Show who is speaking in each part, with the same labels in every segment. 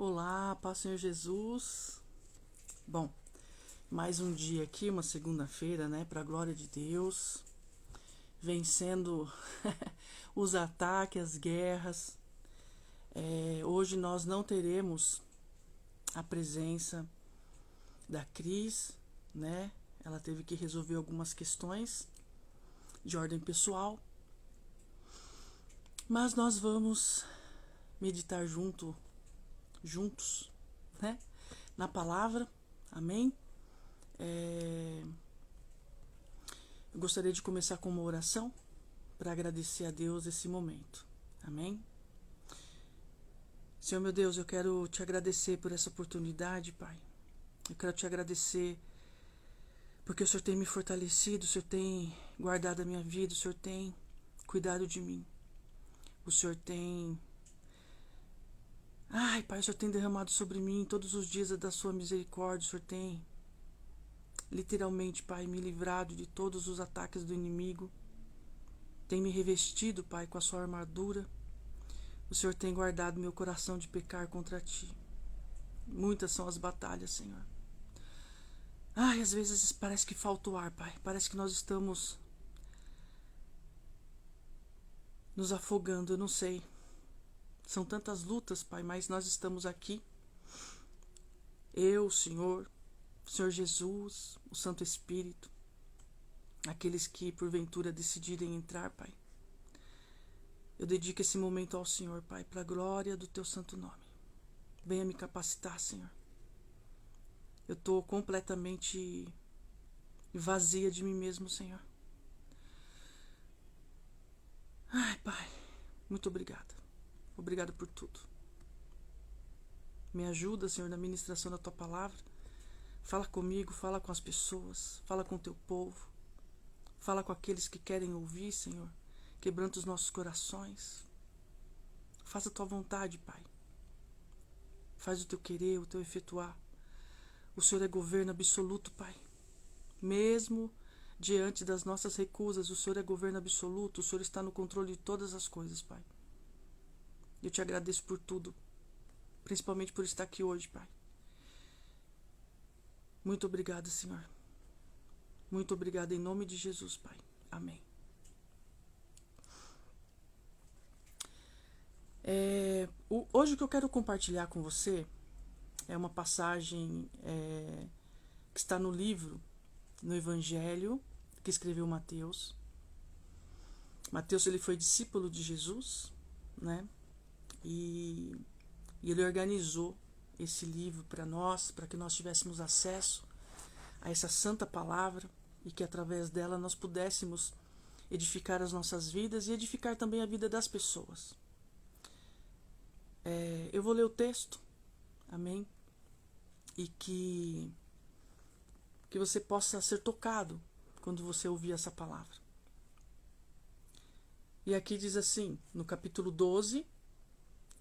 Speaker 1: Olá, paz Senhor Jesus. Bom, mais um dia aqui, uma segunda-feira, né, para a glória de Deus, vencendo os ataques, as guerras. Hoje nós não teremos a presença da Cris, né? Ela teve que resolver algumas questões de ordem pessoal, mas nós vamos meditar juntos, né, na palavra. Amém? Eu gostaria de começar com uma oração para agradecer a Deus esse momento. Amém? Senhor meu Deus, eu quero te agradecer por essa oportunidade, Pai. Eu quero te agradecer porque o Senhor tem me fortalecido, o Senhor tem guardado a minha vida, o Senhor tem cuidado de mim. O Senhor tem... Pai, o Senhor tem derramado sobre mim todos os dias da sua misericórdia. O Senhor tem literalmente, Pai, me livrado de todos os ataques do inimigo. Tem me revestido, Pai, com a sua armadura. O Senhor tem guardado meu coração de pecar contra ti. Muitas são as batalhas, Senhor. Às vezes parece que falta o ar, Pai. Parece que nós estamos nos afogando, eu não sei. São tantas lutas, Pai, mas nós estamos aqui. Eu, o Senhor Jesus, o Santo Espírito, aqueles que porventura decidirem entrar, Pai. Eu dedico esse momento ao Senhor, Pai, para a glória do teu santo nome. Venha me capacitar, Senhor. Eu estou completamente vazia de mim mesmo, Senhor. Pai, muito obrigada. Obrigada por tudo. Me ajuda, Senhor, na ministração da tua palavra. Fala comigo, fala com as pessoas, fala com o teu povo. Fala com aqueles que querem ouvir, Senhor. Quebranta os nossos corações. Faça a tua vontade, Pai. Faz o teu querer, o teu efetuar. O Senhor é governo absoluto, Pai. Mesmo diante das nossas recusas, o Senhor é governo absoluto. O Senhor está no controle de todas as coisas, Pai. Eu te agradeço por tudo. Principalmente por estar aqui hoje, Pai. Muito obrigada, Senhor. Muito obrigada em nome de Jesus, Pai. Amém. Hoje o que eu quero compartilhar com você é uma passagem que está no livro, no Evangelho, que escreveu Mateus. Mateus, ele foi discípulo de Jesus, né? E ele organizou esse livro para nós, para que nós tivéssemos acesso a essa santa palavra e que através dela nós pudéssemos edificar as nossas vidas e edificar também a vida das pessoas. Eu vou ler o texto, amém? E que você possa ser tocado quando você ouvir essa palavra. E aqui diz assim, no capítulo 12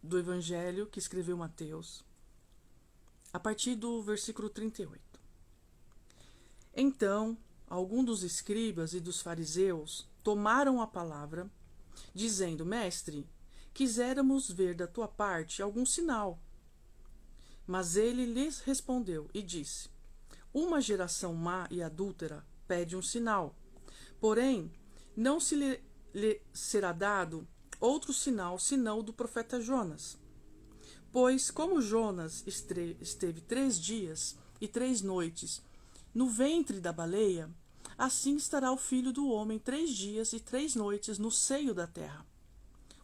Speaker 1: do Evangelho que escreveu Mateus, a partir do versículo 38. Então, alguns dos escribas e dos fariseus tomaram a palavra, dizendo: Mestre, quiséramos ver da tua parte algum sinal. Mas ele lhes respondeu e disse: Uma geração má e adúltera pede um sinal. Porém, não se lhe será dado outro sinal senão o do profeta Jonas. Pois como Jonas esteve 3 dias e 3 noites no ventre da baleia, assim estará o Filho do Homem 3 dias e 3 noites no seio da terra.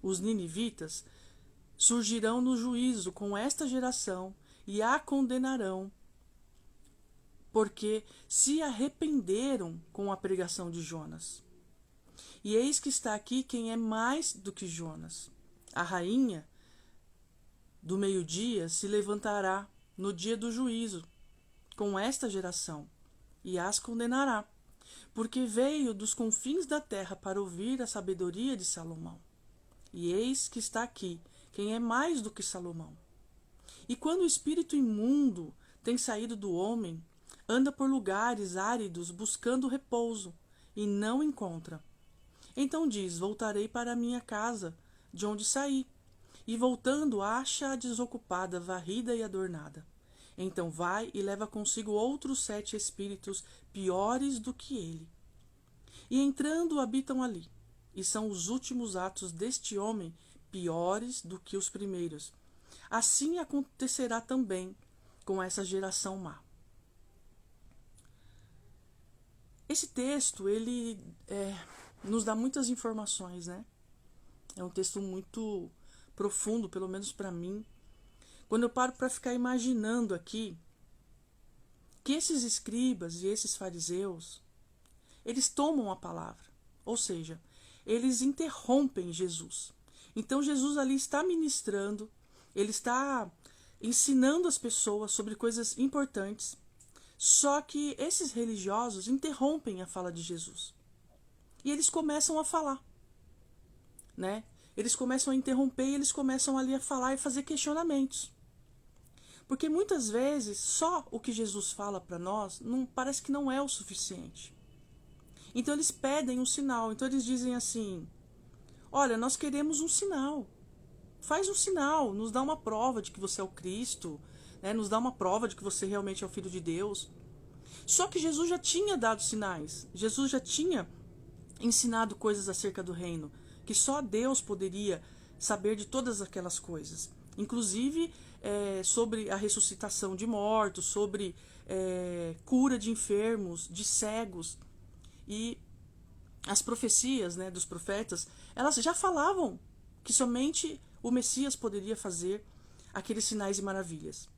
Speaker 1: Os ninivitas surgirão no juízo com esta geração e a condenarão, porque se arrependeram com a pregação de Jonas. E eis que está aqui quem é mais do que Jonas. A rainha do meio-dia se levantará no dia do juízo com esta geração e as condenará, porque veio dos confins da terra para ouvir a sabedoria de Salomão. E eis que está aqui quem é mais do que Salomão. E quando o espírito imundo tem saído do homem, anda por lugares áridos buscando repouso, e não encontra. Então diz: Voltarei para a minha casa, de onde saí. e voltando acha-a desocupada, varrida e adornada. Então vai e leva consigo outros 7 espíritos piores do que ele. E entrando habitam ali. E são os últimos atos deste homem piores do que os primeiros. Assim acontecerá também com essa geração má. Esse texto, ele nos dá muitas informações, né? É um texto muito profundo, pelo menos para mim. Quando eu paro para ficar imaginando aqui que esses escribas e esses fariseus, eles tomam a palavra, ou seja, eles interrompem Jesus. Então Jesus ali está ministrando, ele está ensinando as pessoas sobre coisas importantes, só que esses religiosos interrompem a fala de Jesus. E eles começam a falar, né? Eles começam a interromper e eles começam ali a falar e fazer questionamentos. Porque muitas vezes só o que Jesus fala para nós parece que não é o suficiente. Então eles pedem um sinal. Então eles dizem assim: olha, nós queremos um sinal. Faz um sinal, nos dá uma prova de que você é o Cristo, né? Nos dá uma prova de que você realmente é o Filho de Deus. Só que Jesus já tinha dado sinais. Jesus já tinha ensinado coisas acerca do reino, que só Deus poderia saber de todas aquelas coisas. Inclusive sobre a ressuscitação de mortos, sobre cura de enfermos, de cegos. E as profecias, né, dos profetas, elas já falavam que somente o Messias poderia fazer aqueles sinais e maravilhas.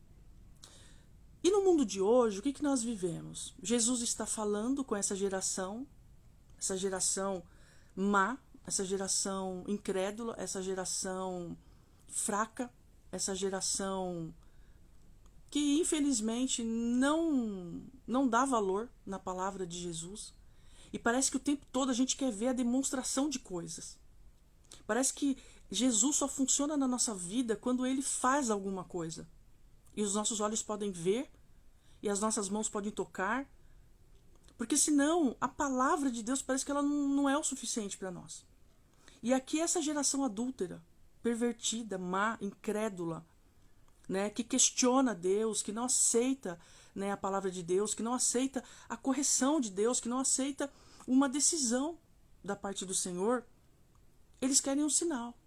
Speaker 1: E no mundo de hoje, o que nós vivemos? Jesus está falando com essa geração má, essa geração incrédula, essa geração fraca, essa geração que infelizmente não dá valor na palavra de Jesus. E parece que o tempo todo a gente quer ver a demonstração de coisas. Parece que Jesus só funciona na nossa vida quando ele faz alguma coisa. E os nossos olhos podem ver, e as nossas mãos podem tocar. Porque senão a palavra de Deus parece que ela não é o suficiente para nós. E aqui essa geração adúltera, pervertida, má, incrédula, né, que questiona Deus, que não aceita, né, a palavra de Deus, que não aceita a correção de Deus, que não aceita uma decisão da parte do Senhor, eles querem um sinal.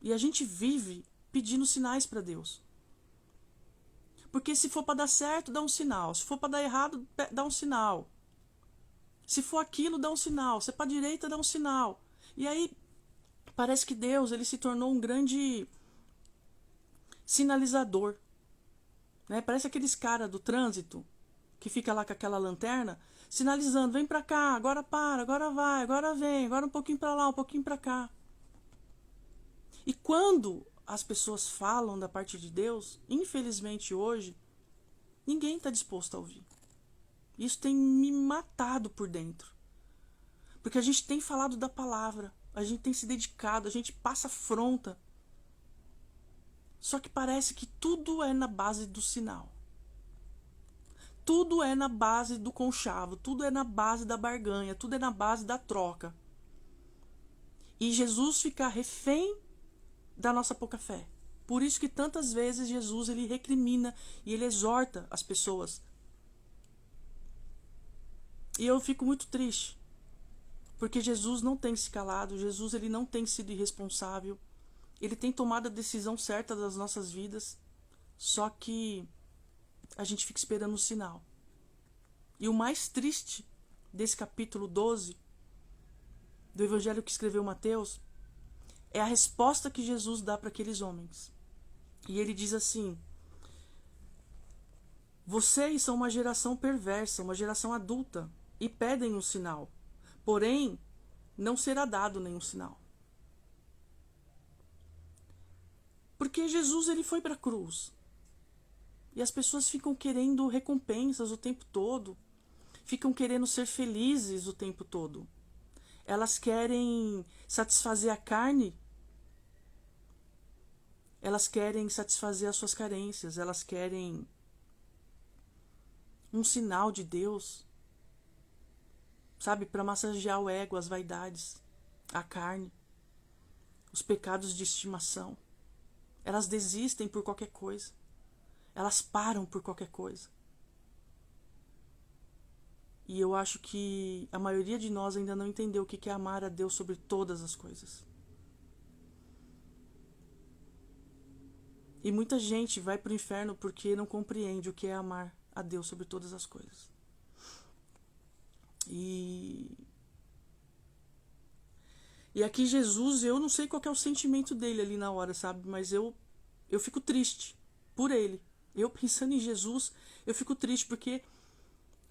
Speaker 1: E a gente vive pedindo sinais para Deus. Porque se for para dar certo, dá um sinal. Se for para dar errado, dá um sinal. Se for aquilo, dá um sinal. Se é para a direita, dá um sinal. E aí, parece que Deus ele se tornou um grande sinalizador. Né? Parece aqueles caras do trânsito que fica lá com aquela lanterna, sinalizando, vem para cá, agora para, agora vai, agora vem, agora um pouquinho para lá, um pouquinho para cá. E quando as pessoas falam da parte de Deus, infelizmente hoje, ninguém está disposto a ouvir. Isso tem me matado por dentro. Porque a gente tem falado da palavra, a gente tem se dedicado, a gente passa afronta. Só que parece que tudo é na base do sinal. Tudo é na base do conchavo, tudo é na base da barganha, tudo é na base da troca. E Jesus fica refém da nossa pouca fé. Por isso que tantas vezes Jesus ele recrimina e ele exorta as pessoas. E eu fico muito triste, porque Jesus não tem se calado, Jesus ele não tem sido irresponsável, ele tem tomado a decisão certa das nossas vidas, só que a gente fica esperando um sinal. E o mais triste desse capítulo 12 do Evangelho que escreveu Mateus é a resposta que Jesus dá para aqueles homens. E ele diz assim: vocês são uma geração perversa, uma geração adulta, e pedem um sinal. Porém, não será dado nenhum sinal. Porque Jesus ele foi para a cruz. E as pessoas ficam querendo recompensas o tempo todo. Ficam querendo ser felizes o tempo todo. Elas querem satisfazer a carne. Elas querem satisfazer as suas carências. Elas querem um sinal de Deus. Sabe? Para massagear o ego, as vaidades, a carne, os pecados de estimação. Elas desistem por qualquer coisa. Elas param por qualquer coisa. E eu acho que a maioria de nós ainda não entendeu o que é amar a Deus sobre todas as coisas. E muita gente vai para o inferno porque não compreende o que é amar a Deus sobre todas as coisas. E aqui Jesus, eu não sei qual que é o sentimento dele ali na hora, sabe? Mas eu fico triste por ele. Eu pensando em Jesus, eu fico triste porque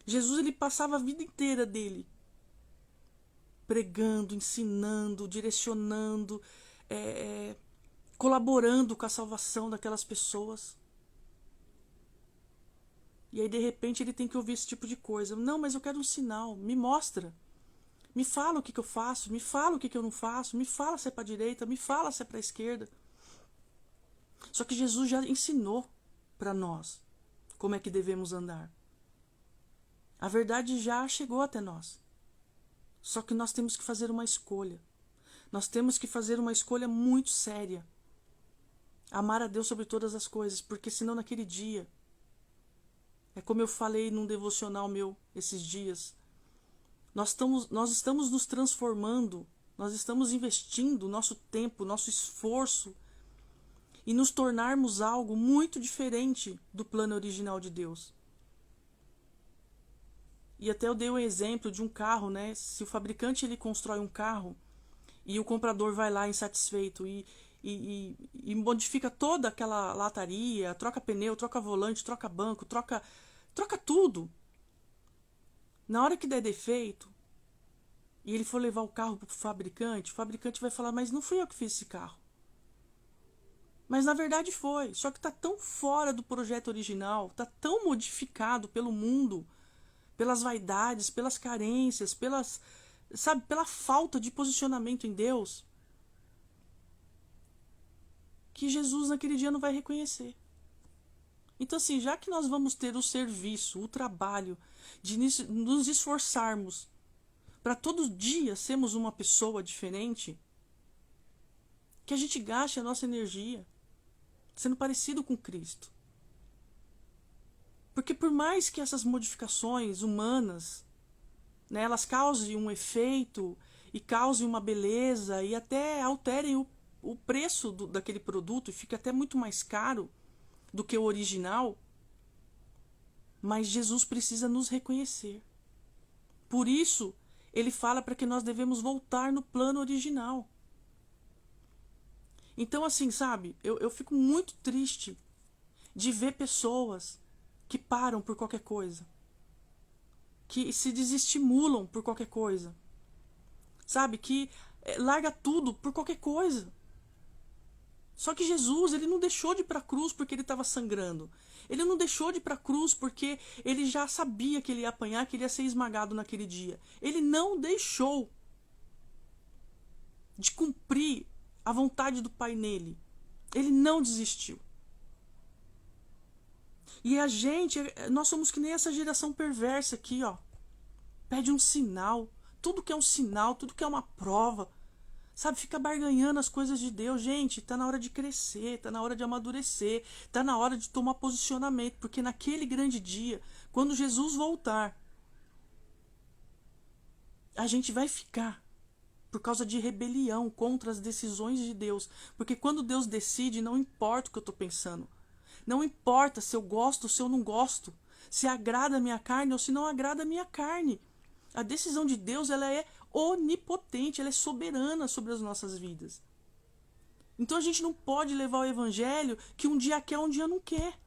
Speaker 1: Jesus, ele passava a vida inteira dele pregando, ensinando, direcionando, colaborando com a salvação daquelas pessoas. E aí, de repente, ele tem que ouvir esse tipo de coisa. Não, mas eu quero um sinal, me mostra. Me fala o que eu faço, me fala o que eu não faço, me fala se é para a direita, me fala se é para a esquerda. Só que Jesus já ensinou para nós como é que devemos andar. A verdade já chegou até nós. Só que nós temos que fazer uma escolha. Nós temos que fazer uma escolha muito séria. Amar a Deus sobre todas as coisas, porque senão naquele dia, é como eu falei num devocional meu esses dias, nós estamos nos transformando, nós estamos investindo nosso tempo, nosso esforço e nos tornarmos algo muito diferente do plano original de Deus. E até eu dei um exemplo de um carro, né? Se o fabricante ele constrói um carro e o comprador vai lá insatisfeito e modifica toda aquela lataria, troca pneu, troca volante, troca banco, troca tudo. Na hora que der defeito e ele for levar o carro para o fabricante vai falar, mas não fui eu que fiz esse carro. Mas na verdade foi, só que está tão fora do projeto original, está tão modificado pelo mundo, pelas vaidades, pelas carências, pela falta de posicionamento em Deus, que Jesus naquele dia não vai reconhecer. Então assim, já que nós vamos ter o serviço, o trabalho, de nos esforçarmos para todo dia sermos uma pessoa diferente, que a gente gaste a nossa energia sendo parecido com Cristo. Porque por mais que essas modificações humanas, né, elas causem um efeito e causem uma beleza e até alterem o preço daquele produto e fique até muito mais caro do que o original, mas Jesus precisa nos reconhecer. Por isso, ele fala para que nós devemos voltar no plano original. Então, assim, sabe, eu fico muito triste de ver pessoas que param por qualquer coisa, que se desestimulam por qualquer coisa, sabe, que larga tudo por qualquer coisa. Só que Jesus, ele não deixou de ir para a cruz porque ele estava sangrando. Ele não deixou de ir para a cruz porque ele já sabia que ele ia apanhar, que ele ia ser esmagado naquele dia. Ele não deixou de cumprir a vontade do Pai nele. Ele não desistiu. E a gente, nós somos que nem essa geração perversa aqui, ó. Pede um sinal. Tudo que é um sinal, tudo que é uma prova. Sabe, fica barganhando as coisas de Deus. Gente, tá na hora de crescer, tá na hora de amadurecer, tá na hora de tomar posicionamento, porque naquele grande dia, quando Jesus voltar, a gente vai ficar por causa de rebelião contra as decisões de Deus. Porque quando Deus decide, não importa o que eu tô pensando. Não importa se eu gosto ou se eu não gosto, se agrada a minha carne ou se não agrada a minha carne. A decisão de Deus, ela é onipotente, ela é soberana sobre as nossas vidas. Então a gente não pode levar o evangelho que um dia quer, um dia não quer.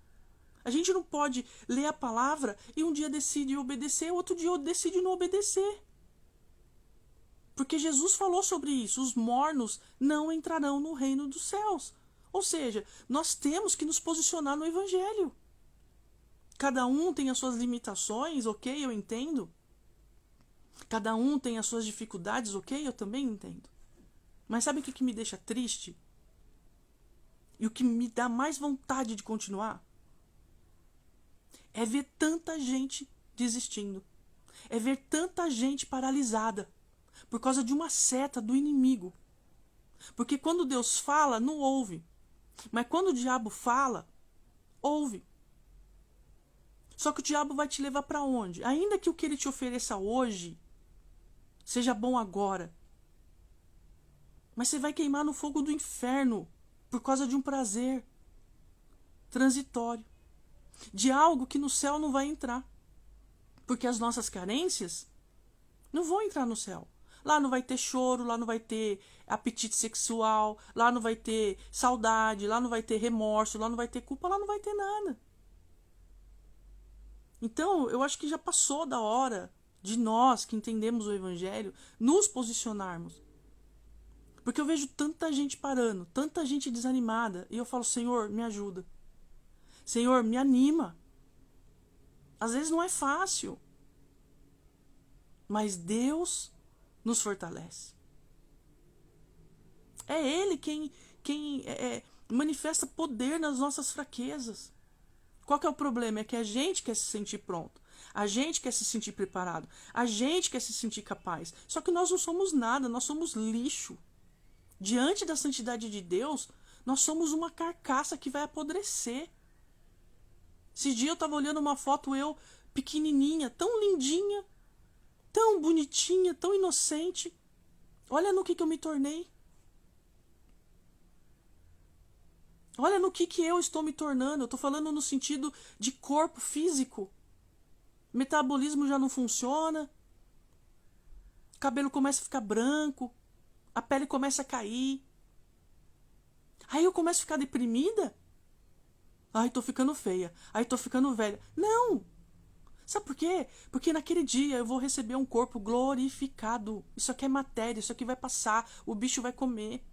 Speaker 1: A gente não pode ler a palavra e um dia decide obedecer, outro dia decide não obedecer. Porque Jesus falou sobre isso, os mornos não entrarão no reino dos céus. Ou seja, nós temos que nos posicionar no evangelho. Cada um tem as suas limitações, ok, eu entendo. Cada um tem as suas dificuldades, ok, eu também entendo. Mas sabe o que me deixa triste? E o que me dá mais vontade de continuar? É ver tanta gente desistindo. É ver tanta gente paralisada por causa de uma seta do inimigo. Porque quando Deus fala, não ouve. Mas quando o diabo fala, ouve. Só que o diabo vai te levar para onde? Ainda que o que ele te ofereça hoje seja bom agora, mas você vai queimar no fogo do inferno por causa de um prazer transitório, de algo que no céu não vai entrar. Porque as nossas carências não vão entrar no céu. Lá não vai ter choro, lá não vai ter apetite sexual, lá não vai ter saudade, lá não vai ter remorso, lá não vai ter culpa, lá não vai ter nada. Então, eu acho que já passou da hora de nós que entendemos o Evangelho nos posicionarmos. Porque eu vejo tanta gente parando, tanta gente desanimada, e eu falo, Senhor, me ajuda. Senhor, me anima. Às vezes não é fácil, mas Deus nos fortalece. É Ele quem manifesta poder nas nossas fraquezas. Qual que é o problema? É que a gente quer se sentir pronto. A gente quer se sentir preparado. A gente quer se sentir capaz. Só que nós não somos nada, nós somos lixo. Diante da santidade de Deus, nós somos uma carcaça que vai apodrecer. Esse dia eu estava olhando uma foto, eu pequenininha, tão lindinha, tão bonitinha, tão inocente. Olha no que eu me tornei. Olha no que eu estou me tornando. Eu estou falando no sentido de corpo físico. Metabolismo já não funciona. O cabelo começa a ficar branco. A pele começa a cair. Aí eu começo a ficar deprimida. Ai, tô ficando feia. Ai, tô ficando velha. Não! Sabe por quê? Porque naquele dia eu vou receber um corpo glorificado. Isso aqui é matéria, isso aqui vai passar. O bicho vai comer.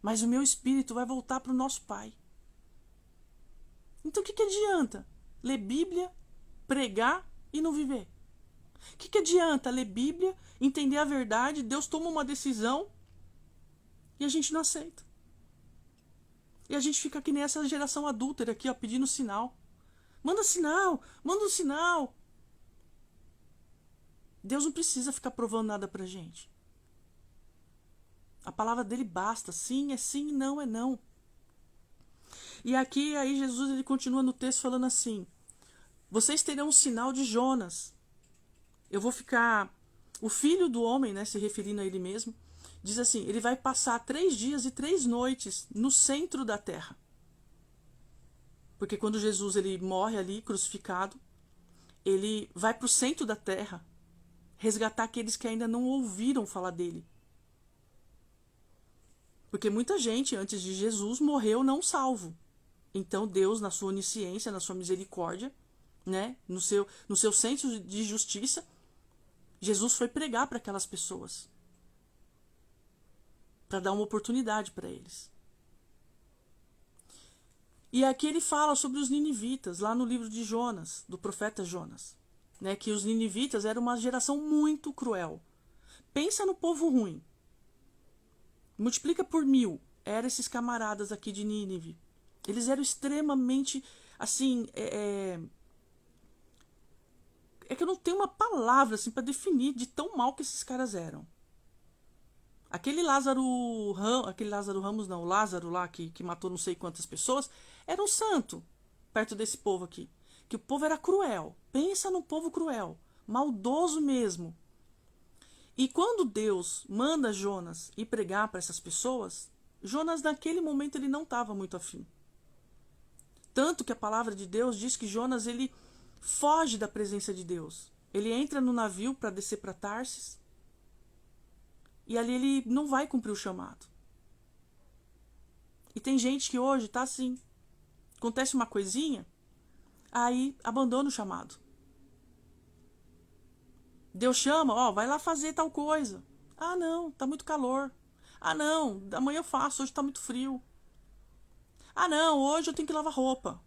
Speaker 1: Mas o meu espírito vai voltar para o nosso Pai. Então o que adianta ler Bíblia, pregar e não viver? O que adianta ler Bíblia, entender a verdade, Deus toma uma decisão e a gente não aceita? E a gente fica que nem essa geração adúltera aqui, ó, pedindo sinal. Manda sinal, manda um sinal. Deus não precisa ficar provando nada pra gente. A palavra dele basta. Sim é sim, não é não. E aqui, aí Jesus ele continua no texto falando assim: vocês terão um sinal de Jonas. Eu vou ficar... O filho do homem, né, se referindo a ele mesmo, diz assim, ele vai passar 3 dias e 3 noites no centro da terra. Porque quando Jesus ele morre ali, crucificado, ele vai para o centro da terra resgatar aqueles que ainda não ouviram falar dele. Porque muita gente, antes de Jesus, morreu não salvo. Então Deus, na sua onisciência, na sua misericórdia, né, no seu senso de justiça, Jesus foi pregar para aquelas pessoas. Para dar uma oportunidade para eles. E aqui ele fala sobre os ninivitas, lá no livro de Jonas, do profeta Jonas. Né, que os ninivitas eram uma geração muito cruel. Pensa no povo ruim. Multiplica por 1000. Eram esses camaradas aqui de Nínive. Eles eram extremamente, assim, é que eu não tenho uma palavra assim, para definir de tão mal que esses caras eram. Aquele Lázaro Ramos não, o Lázaro lá que matou não sei quantas pessoas, era um santo perto desse povo aqui. Que o povo era cruel. Pensa num povo cruel, maldoso mesmo. E quando Deus manda Jonas ir pregar para essas pessoas, Jonas naquele momento ele não estava muito afim. Tanto que a palavra de Deus diz que Jonas ele foge da presença de Deus. Ele entra no navio para descer para Tarsis. E ali ele não vai cumprir o chamado. E tem gente que hoje tá assim. Acontece uma coisinha, aí abandona o chamado. Deus chama, ó, vai lá fazer tal coisa. Ah, não, tá muito calor. Ah, não, amanhã eu faço, hoje tá muito frio. Ah, não, hoje eu tenho que lavar roupa.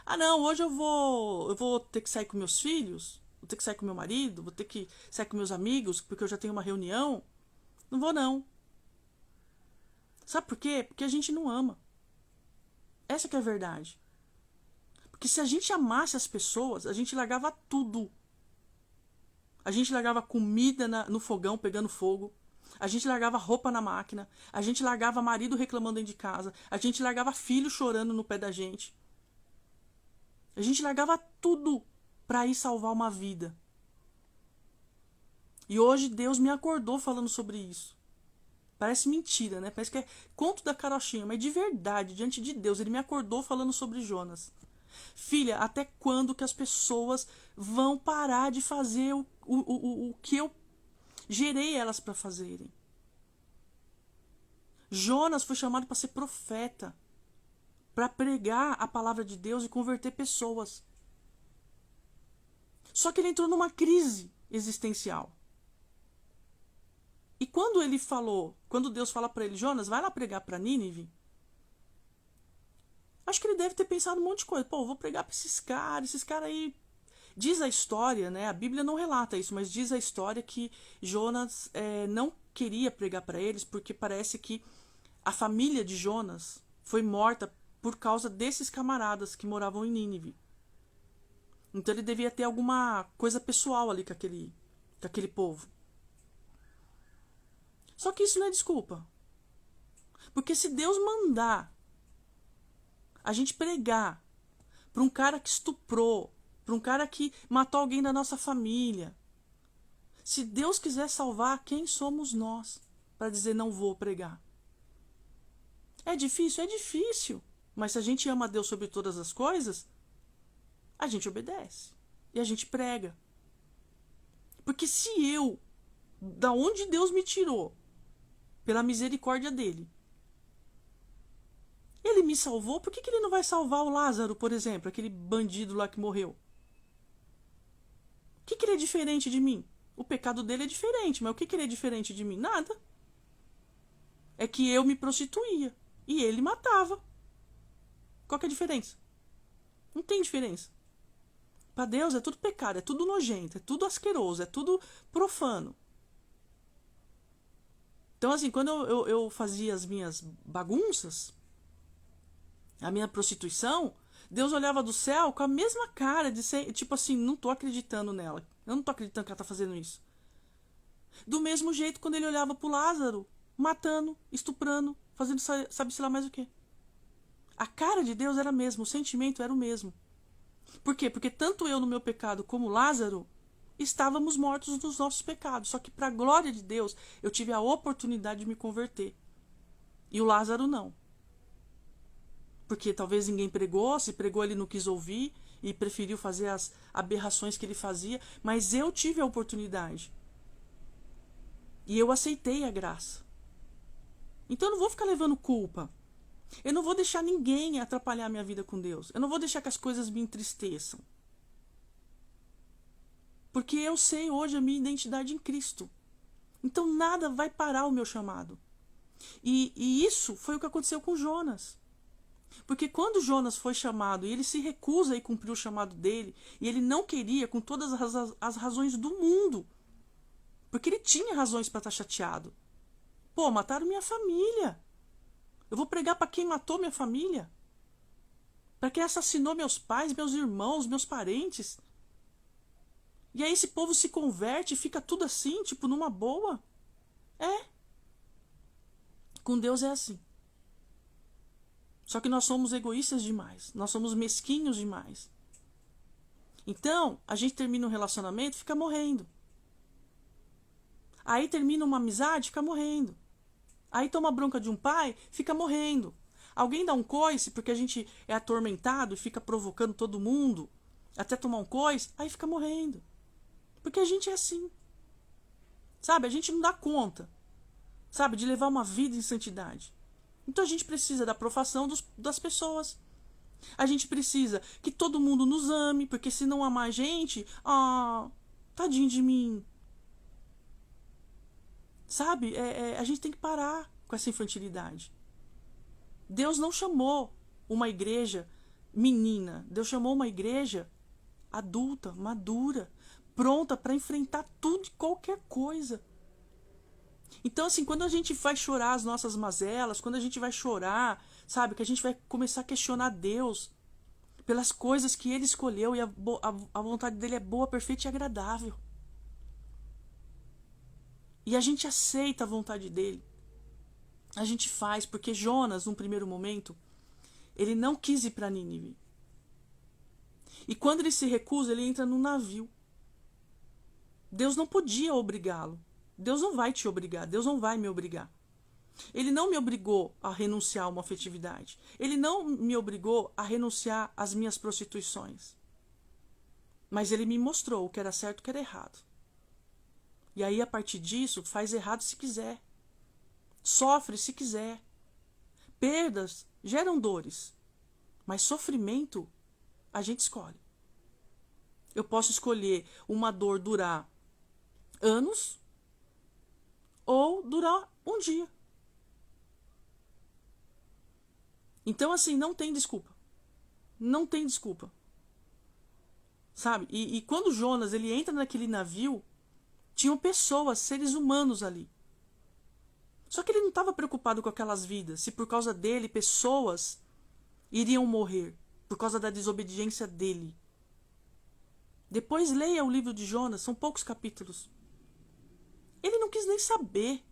Speaker 1: Ah, não, hoje eu vou ter que sair com meus filhos, vou ter que sair com meu marido, vou ter que sair com meus amigos, porque eu já tenho uma reunião. Não vou, não. Sabe por quê? Porque a gente não ama. Essa que é a verdade. Porque se a gente amasse as pessoas, a gente largava tudo. A gente largava comida no fogão pegando fogo. A gente largava roupa na máquina, a gente largava marido reclamando dentro de casa, a gente largava filho chorando no pé da gente. A gente largava tudo para ir salvar uma vida. E hoje Deus me acordou falando sobre isso. Parece mentira, né? Parece que é conto da carochinha, mas de verdade, diante de Deus, ele me acordou falando sobre Jonas. Filha, até quando que as pessoas vão parar de fazer o que eu gerei elas para fazerem? Jonas foi chamado para ser profeta, para pregar a palavra de Deus e converter pessoas. Só que ele entrou numa crise existencial. E quando Deus fala para ele, Jonas, vai lá pregar para Nínive, acho que ele deve ter pensado um monte de coisa. Pô, eu vou pregar para esses caras aí. Diz a história, né? A Bíblia não relata isso, mas diz a história que Jonas não queria pregar para eles, porque parece que a família de Jonas foi morta por causa desses camaradas que moravam em Nínive. Então ele devia ter alguma coisa pessoal ali com aquele povo. Só que isso não é desculpa. Porque se Deus mandar a gente pregar para um cara que estuprou, para um cara que matou alguém da nossa família, se Deus quiser salvar, quem somos nós para dizer não vou pregar? É difícil? É difícil. Mas se a gente ama a Deus sobre todas as coisas, a gente obedece. E a gente prega. Porque se eu, da onde Deus me tirou, pela misericórdia dele, ele me salvou, por que ele não vai salvar o Lázaro, por exemplo, aquele bandido lá que morreu? O que ele é diferente de mim? O pecado dele é diferente, mas o que ele é diferente de mim? Nada. É que eu me prostituía e ele matava. Qual que é a diferença? Não tem diferença. Para Deus é tudo pecado, é tudo nojento, é tudo asqueroso, é tudo profano. Então, assim, quando eu fazia as minhas bagunças, a minha prostituição, Deus olhava do céu com a mesma cara de ser, tipo assim, não tô acreditando nela. Eu não tô acreditando que ela tá fazendo isso. Do mesmo jeito, quando ele olhava pro Lázaro, matando, estuprando, fazendo sabe-se lá mais o quê. A cara de Deus era a mesma, o sentimento era o mesmo. Por quê? Porque tanto eu no meu pecado como Lázaro estávamos mortos nos nossos pecados. Só que para a glória de Deus, eu tive a oportunidade de me converter. E o Lázaro não. Porque talvez ninguém pregou, se pregou ele não quis ouvir e preferiu fazer as aberrações que ele fazia, mas eu tive a oportunidade. E eu aceitei a graça. Então eu não vou ficar levando culpa. Eu não vou deixar ninguém atrapalhar a minha vida com Deus. Eu não vou deixar que as coisas me entristeçam. Porque eu sei hoje a minha identidade em Cristo. Então nada vai parar o meu chamado. E isso foi o que aconteceu com Jonas. Porque quando Jonas foi chamado e ele se recusa a cumprir o chamado dele, e ele não queria com todas as razões do mundo, porque ele tinha razões para estar chateado. Pô, mataram minha família. Eu vou pregar para quem matou minha família? Para quem assassinou meus pais, meus irmãos, meus parentes? E aí esse povo se converte e fica tudo assim, tipo, numa boa? É. Com Deus é assim. Só que nós somos egoístas demais. Nós somos mesquinhos demais. Então, a gente termina um relacionamento e fica morrendo. Aí termina uma amizade, fica morrendo. Aí toma bronca de um pai, fica morrendo. Alguém dá um coice porque a gente é atormentado e fica provocando todo mundo, até tomar um coice, aí fica morrendo. Porque a gente é assim. Sabe, a gente não dá conta, sabe, de levar uma vida em santidade. Então a gente precisa da aprovação das pessoas. A gente precisa que todo mundo nos ame, porque se não amar a gente, tadinho de mim. Sabe, a gente tem que parar com essa infantilidade. Deus não chamou uma igreja menina. Deus chamou uma igreja adulta, madura, pronta para enfrentar tudo e qualquer coisa. Então, assim, quando a gente vai chorar as nossas mazelas, quando a gente vai chorar, sabe, que a gente vai começar a questionar Deus pelas coisas que Ele escolheu e a vontade dele é boa, perfeita e agradável. E a gente aceita a vontade dele. A gente faz, porque Jonas, num primeiro momento, ele não quis ir para Nínive. E quando ele se recusa, ele entra num navio. Deus não podia obrigá-lo. Deus não vai te obrigar, Deus não vai me obrigar. Ele não me obrigou a renunciar a uma afetividade. Ele não me obrigou a renunciar às minhas prostituições. Mas ele me mostrou o que era certo e o que era errado. E aí, a partir disso, faz errado se quiser. Sofre se quiser. Perdas geram dores. Mas sofrimento, a gente escolhe. Eu posso escolher uma dor durar anos ou durar um dia. Então, assim, não tem desculpa. Não tem desculpa. Sabe? E quando Jonas ele entra naquele navio, tinham pessoas, seres humanos ali. Só que ele não estava preocupado com aquelas vidas, se por causa dele pessoas iriam morrer, por causa da desobediência dele. Depois leia o livro de Jonas, são poucos capítulos. Ele não quis nem saber.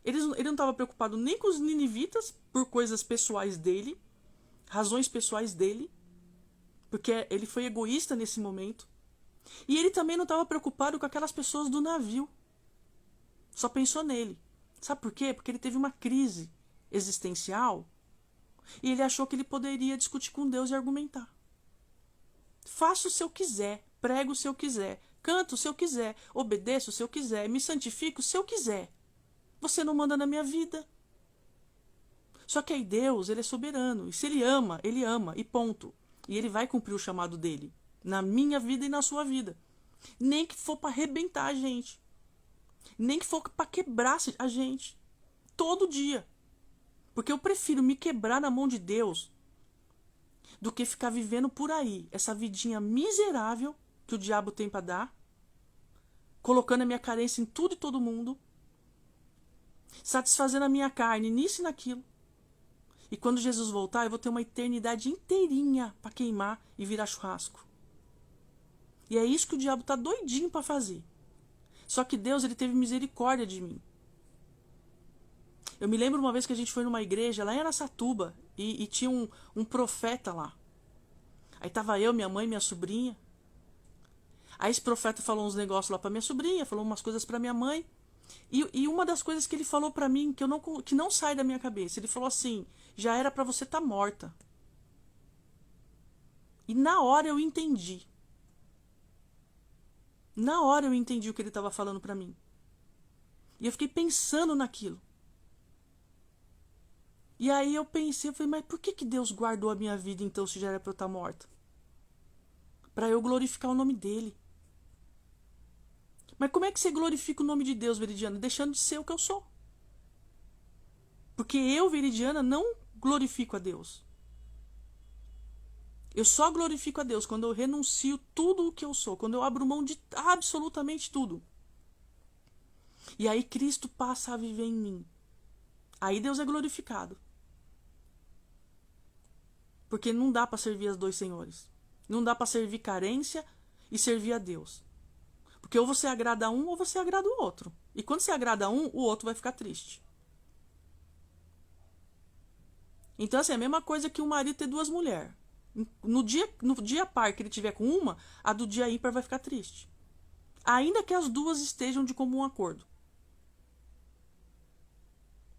Speaker 1: Ele não estava preocupado nem com os ninivitas, por coisas pessoais dele, razões pessoais dele, porque ele foi egoísta nesse momento. E ele também não estava preocupado com aquelas pessoas do navio. Só pensou nele. Sabe por quê? Porque ele teve uma crise existencial e ele achou que ele poderia discutir com Deus e argumentar. Faço se eu quiser, prego se eu quiser, canto se eu quiser, obedeço se eu quiser, me santifico se eu quiser. Você não manda na minha vida. Só que aí Deus, ele é soberano. E se ele ama e ponto. E ele vai cumprir o chamado dele. Na minha vida e na sua vida. Nem que for para arrebentar a gente. Nem que for para quebrar a gente. Todo dia. Porque eu prefiro me quebrar na mão de Deus do que ficar vivendo por aí. Essa vidinha miserável que o diabo tem para dar. Colocando a minha carência em tudo e todo mundo. Satisfazendo a minha carne nisso e naquilo. E quando Jesus voltar, eu vou ter uma eternidade inteirinha para queimar e virar churrasco. E é isso que o diabo tá doidinho para fazer. Só que Deus, ele teve misericórdia de mim. Eu me lembro uma vez que a gente foi numa igreja lá em Araçatuba e tinha um profeta lá. Aí tava eu, minha mãe, minha sobrinha. Aí esse profeta falou uns negócios lá para minha sobrinha, falou umas coisas para minha mãe. E uma das coisas que ele falou para mim, que não sai da minha cabeça, ele falou assim, já era para você estar morta. E na hora eu entendi. Na hora eu entendi o que ele estava falando para mim. E eu fiquei pensando naquilo. E aí eu falei, mas por que Deus guardou a minha vida então se já era para eu estar morta? Para eu glorificar o nome dele. Mas como é que você glorifica o nome de Deus, Veridiana? Deixando de ser o que eu sou. Porque eu, Veridiana, não glorifico a Deus. Eu só glorifico a Deus quando eu renuncio tudo o que eu sou, quando eu abro mão de absolutamente tudo. E aí Cristo passa a viver em mim. Aí Deus é glorificado. Porque não dá para servir os dois senhores. Não dá para servir carência e servir a Deus. Porque ou você agrada um ou você agrada o outro. E quando você agrada um, o outro vai ficar triste. Então, assim, é a mesma coisa que um marido ter duas mulheres. No dia par que ele tiver com uma, a do dia ímpar vai ficar triste. Ainda que as duas estejam de comum acordo.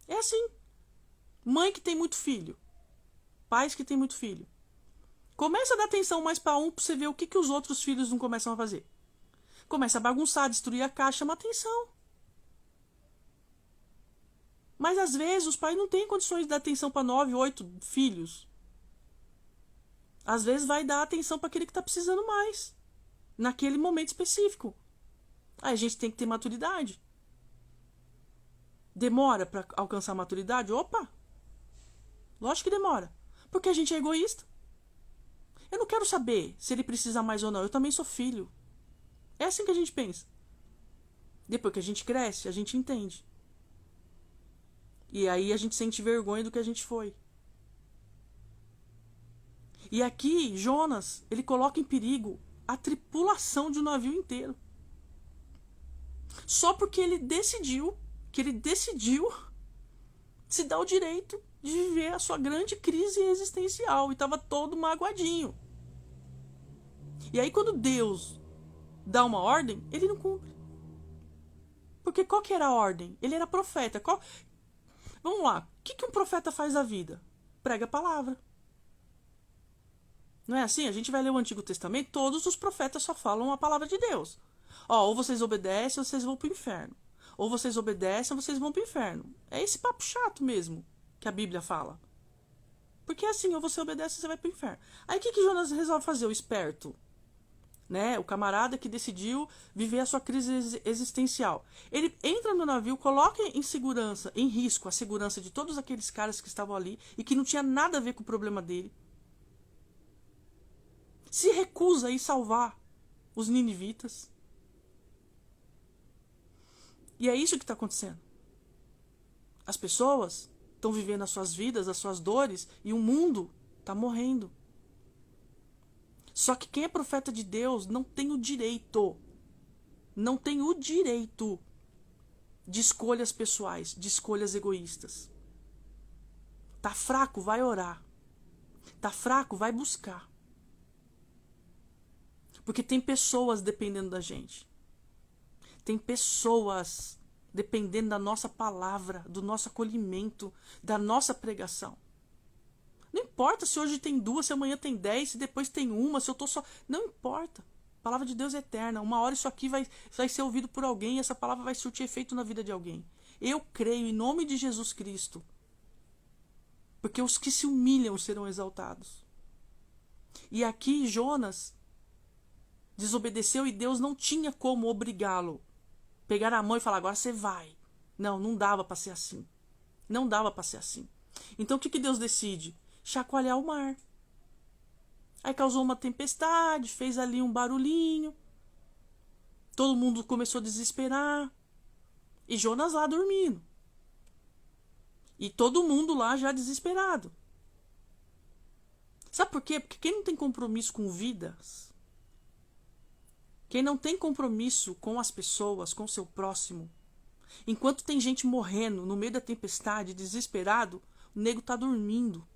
Speaker 1: É assim. Mãe que tem muito filho. Pais que tem muito filho. Começa a dar atenção mais para um para você ver o que os outros filhos não começam a fazer. Começa a bagunçar, destruir a casa, chama atenção. Mas às vezes os pais não têm condições de dar atenção para 9, 8 filhos. Às vezes vai dar atenção para aquele que está precisando mais. Naquele momento específico. Aí a gente tem que ter maturidade. Demora para alcançar a maturidade? Opa! Lógico que demora. Porque a gente é egoísta. Eu não quero saber se ele precisa mais ou não. Eu também sou filho. É assim que a gente pensa. Depois que a gente cresce, a gente entende. E aí a gente sente vergonha do que a gente foi. E aqui, Jonas, ele coloca em perigo a tripulação de um navio inteiro. Só porque ele decidiu se dar o direito de viver a sua grande crise existencial e estava todo magoadinho. E aí quando Deus dá uma ordem, ele não cumpre. Porque qual que era a ordem? Ele era profeta. Vamos lá, o que um profeta faz da vida? Prega a palavra. Não é assim? A gente vai ler o Antigo Testamento, todos os profetas só falam a palavra de Deus. Ou vocês obedecem ou vocês vão pro inferno. Ou vocês obedecem ou vocês vão pro inferno. É esse papo chato mesmo que a Bíblia fala. Porque é assim, ou você obedece ou você vai pro inferno. Aí o que Jonas resolve fazer? O esperto. Né? O camarada que decidiu viver a sua crise existencial. Ele entra no navio, coloca em segurança, em risco, a segurança de todos aqueles caras que estavam ali e que não tinha nada a ver com o problema dele. Se recusa a ir salvar os ninivitas. E é isso que está acontecendo. As pessoas estão vivendo as suas vidas, as suas dores, e o mundo está morrendo. Só que quem é profeta de Deus não tem o direito de escolhas pessoais, de escolhas egoístas. Tá fraco, vai orar. Tá fraco, vai buscar. Porque tem pessoas dependendo da gente. Tem pessoas dependendo da nossa palavra, do nosso acolhimento, da nossa pregação. Não importa se hoje tem 2, se amanhã tem 10, se depois tem 1, se eu tô só... Não importa. A palavra de Deus é eterna. Uma hora isso aqui vai ser ouvido por alguém e essa palavra vai surtir efeito na vida de alguém. Eu creio em nome de Jesus Cristo. Porque os que se humilham serão exaltados. E aqui Jonas desobedeceu e Deus não tinha como obrigá-lo. Pegar a mão e falar, agora você vai. Não dava para ser assim. Não dava para ser assim. Então o que Deus decide? Chacoalhar o mar. Aí causou uma tempestade, fez ali um barulhinho. Todo mundo começou a desesperar. E Jonas lá dormindo. E todo mundo lá já desesperado. Sabe por quê? Porque quem não tem compromisso com vidas, quem não tem compromisso com as pessoas, com o seu próximo, enquanto tem gente morrendo no meio da tempestade, desesperado, o nego tá dormindo.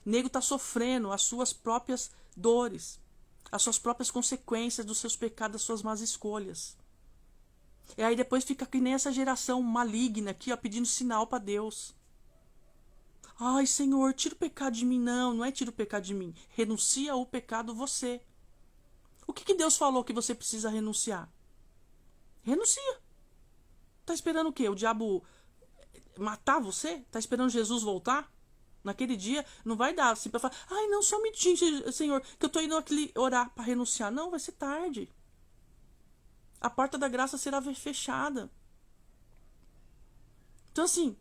Speaker 1: O nego tá sofrendo as suas próprias dores, as suas próprias consequências dos seus pecados, das suas más escolhas. E aí depois fica que nem essa geração maligna aqui, ó, pedindo sinal para Deus. Ai, Senhor, tira o pecado de mim. Não é tira o pecado de mim. Renuncia o pecado você. O que Deus falou que você precisa renunciar? Renuncia. Tá esperando o quê? O diabo matar você? Tá esperando Jesus voltar? Naquele dia não vai dar assim para falar, ai não, só um minutinho, Senhor, que eu tô indo aqui orar para renunciar. Não, vai ser tarde. A porta da graça será fechada. Então assim,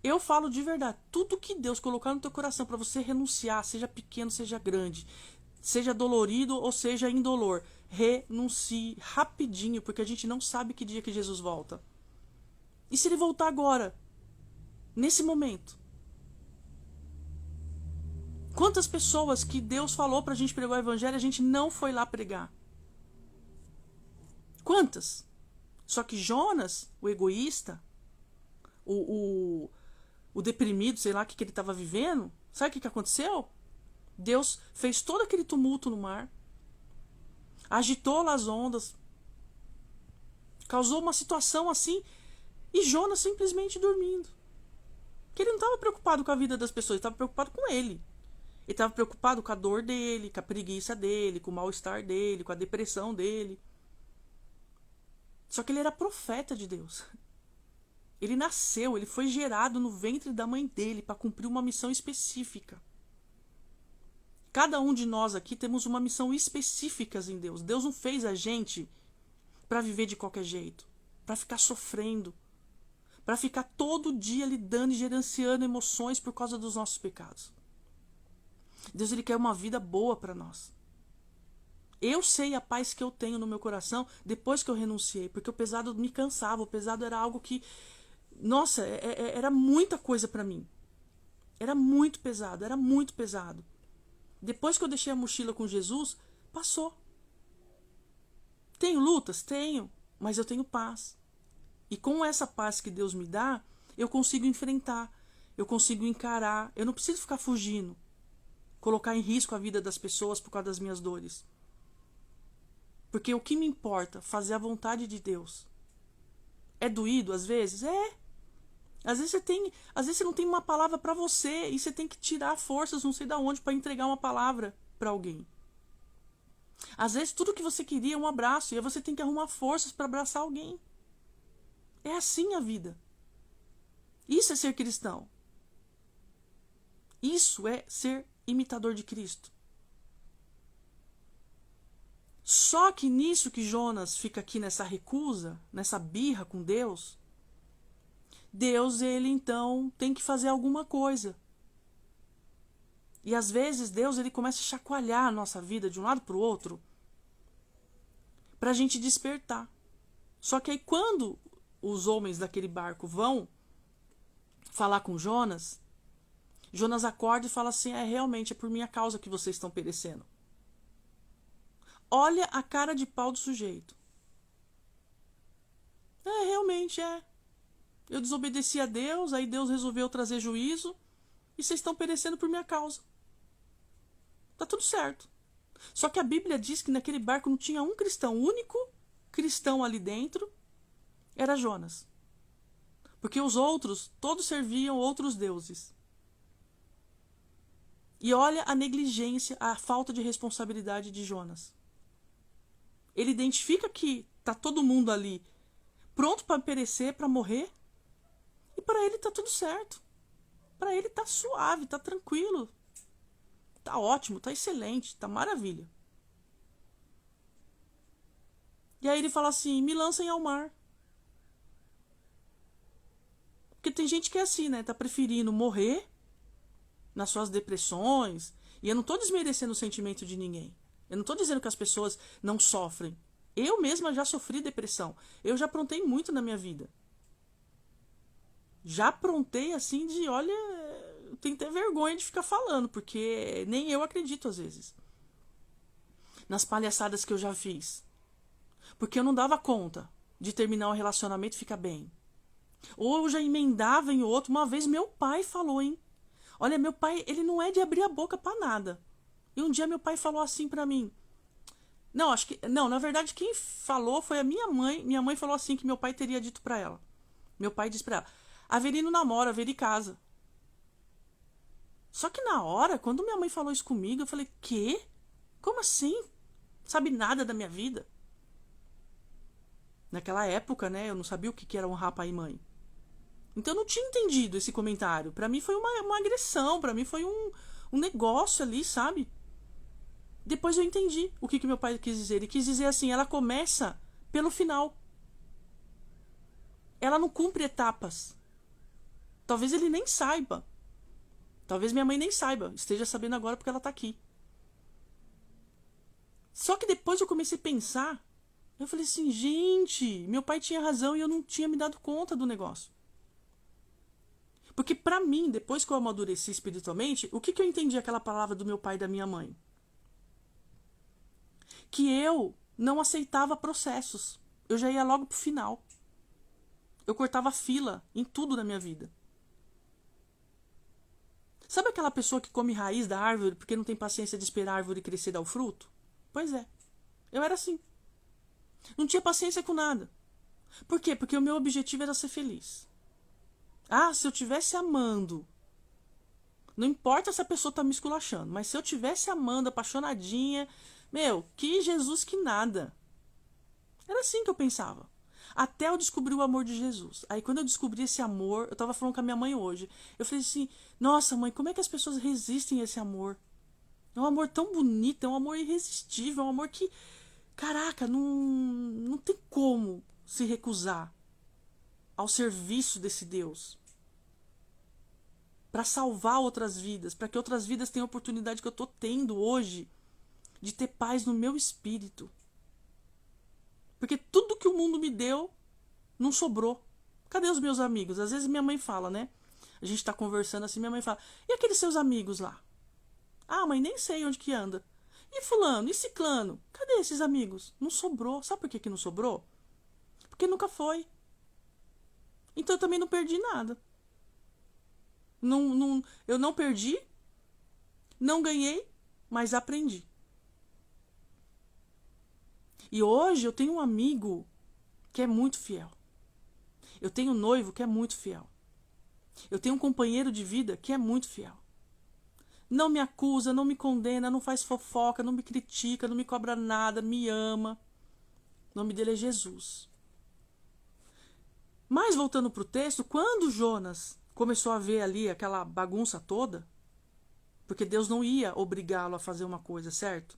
Speaker 1: eu falo de verdade, tudo que Deus colocar no teu coração para você renunciar, seja pequeno, seja grande, seja dolorido ou seja indolor, renuncie rapidinho, porque a gente não sabe que dia que Jesus volta. E se ele voltar agora? Nesse momento? Quantas pessoas que Deus falou pra gente pregar o evangelho, a gente não foi lá pregar? Quantas? Só que Jonas, o egoísta, o deprimido, sei lá o que ele estava vivendo, sabe o que aconteceu? Deus fez todo aquele tumulto no mar, agitou lá as ondas, causou uma situação assim, e Jonas simplesmente dormindo. Porque ele não estava preocupado com a vida das pessoas, ele estava preocupado com ele. Ele estava preocupado com a dor dele, com a preguiça dele, com o mal-estar dele, com a depressão dele. Só que ele era profeta de Deus. Ele nasceu, ele foi gerado no ventre da mãe dele para cumprir uma missão específica. Cada um de nós aqui temos uma missão específica em Deus. Deus não fez a gente para viver de qualquer jeito, para ficar sofrendo, para ficar todo dia lidando e gerenciando emoções por causa dos nossos pecados. Deus, ele quer uma vida boa para nós. Eu sei a paz que eu tenho no meu coração depois que eu renunciei, porque o pesado me cansava, o pesado era algo que, nossa, era muita coisa para mim. Era muito pesado, era muito pesado. Depois que eu deixei a mochila com Jesus, passou. Tenho lutas? Tenho. mas eu tenho paz. E com essa paz que Deus me dá, eu consigo enfrentar, eu consigo encarar, eu não preciso ficar fugindo, colocar em risco a vida das pessoas por causa das minhas dores. Porque o que me importa? Fazer a vontade de Deus. É doído às vezes? É. Às vezes você não tem uma palavra para você e você tem que tirar forças não sei de onde para entregar uma palavra para alguém. Às vezes tudo que você queria é um abraço e aí você tem que arrumar forças para abraçar alguém. É assim a vida. Isso é ser cristão. Isso é ser imitador de Cristo. Só que nisso que Jonas fica aqui nessa recusa, nessa birra com Deus, Deus, ele então tem que fazer alguma coisa. E às vezes Deus, ele começa a chacoalhar a nossa vida de um lado para o outro, para a gente despertar. Só que aí quando os homens daquele barco vão falar com Jonas, Jonas acorda e fala assim, realmente é por minha causa que vocês estão perecendo. Olha a cara de pau do sujeito. Realmente é. Eu desobedeci a Deus, aí Deus resolveu trazer juízo e vocês estão perecendo por minha causa. Tá tudo certo. Só que a Bíblia diz que naquele barco não tinha um cristão. O único cristão ali dentro era Jonas. Porque os outros, todos serviam outros deuses. E olha a negligência, a falta de responsabilidade de Jonas. Ele identifica que tá todo mundo ali pronto para perecer, para morrer. E para ele tá tudo certo. Para ele tá suave, tá tranquilo. Tá ótimo, tá excelente, tá maravilha. E aí ele fala assim, me lancem ao mar. Porque tem gente que é assim, né? Tá preferindo morrer nas suas depressões. E eu não tô desmerecendo o sentimento de ninguém. Eu não tô dizendo que as pessoas não sofrem. Eu mesma já sofri depressão. Eu já aprontei muito na minha vida. Já aprontei assim de, olha, eu tenho até vergonha de ficar falando, porque nem eu acredito às vezes. Nas palhaçadas que eu já fiz. Porque eu não dava conta de terminar um relacionamento e ficar bem. Ou eu já emendava em outro. Uma vez meu pai falou, hein? Olha, meu pai, ele não é de abrir a boca pra nada. E um dia meu pai falou assim pra mim. Não, na verdade quem falou foi a minha mãe. Minha mãe falou assim que meu pai teria dito pra ela. Meu pai disse pra ela, Averino namora, Averi casa. Só que na hora, quando minha mãe falou isso comigo, eu falei, quê? Como assim? Sabe nada da minha vida? Naquela época, né, eu não sabia o que era honrar pai e mãe. Então eu não tinha entendido esse comentário. Pra mim foi uma agressão, pra mim foi um negócio ali, sabe? Depois eu entendi o que meu pai quis dizer. Ele quis dizer assim, ela começa pelo final. Ela não cumpre etapas. Talvez ele nem saiba. Talvez minha mãe nem saiba. Esteja sabendo agora porque ela tá aqui. Só que depois eu comecei a pensar. Eu falei assim, gente, meu pai tinha razão e eu não tinha me dado conta do negócio. Porque pra mim, depois que eu amadureci espiritualmente, o que eu entendi aquela palavra do meu pai e da minha mãe? Que eu não aceitava processos. Eu já ia logo pro final. Eu cortava fila em tudo na minha vida. Sabe aquela pessoa que come raiz da árvore porque não tem paciência de esperar a árvore crescer e dar o fruto? Pois é. Eu era assim. Não tinha paciência com nada. Por quê? Porque o meu objetivo era ser feliz. Se eu tivesse amando, não importa se a pessoa tá me esculachando, mas se eu tivesse amando, apaixonadinha, que Jesus que nada. Era assim que eu pensava. Até eu descobri o amor de Jesus. Aí quando eu descobri esse amor, eu tava falando com a minha mãe hoje. Eu falei assim, nossa mãe, como é que as pessoas resistem a esse amor? É um amor tão bonito, é um amor irresistível, é um amor que, caraca, não tem como se recusar ao serviço desse Deus. Para salvar outras vidas, para que outras vidas tenham a oportunidade que eu tô tendo hoje de ter paz no meu espírito. Porque tudo que o mundo me deu não sobrou. Cadê os meus amigos? Às vezes minha mãe fala, né? A gente tá conversando assim, minha mãe fala, e aqueles seus amigos lá? Mãe, nem sei onde que anda. E fulano, e ciclano? Cadê esses amigos? Não sobrou. Sabe por que não sobrou? Porque nunca foi. Então eu também não perdi nada. Eu não perdi, não ganhei, mas aprendi. E hoje eu tenho um amigo que é muito fiel. Eu tenho um noivo que é muito fiel. Eu tenho um companheiro de vida que é muito fiel. Não me acusa, não me condena, não faz fofoca, não me critica, não me cobra nada, me ama. O nome dele é Jesus. Mas voltando para o texto, quando Jonas começou a ver ali aquela bagunça toda, porque Deus não ia obrigá-lo a fazer uma coisa, certo?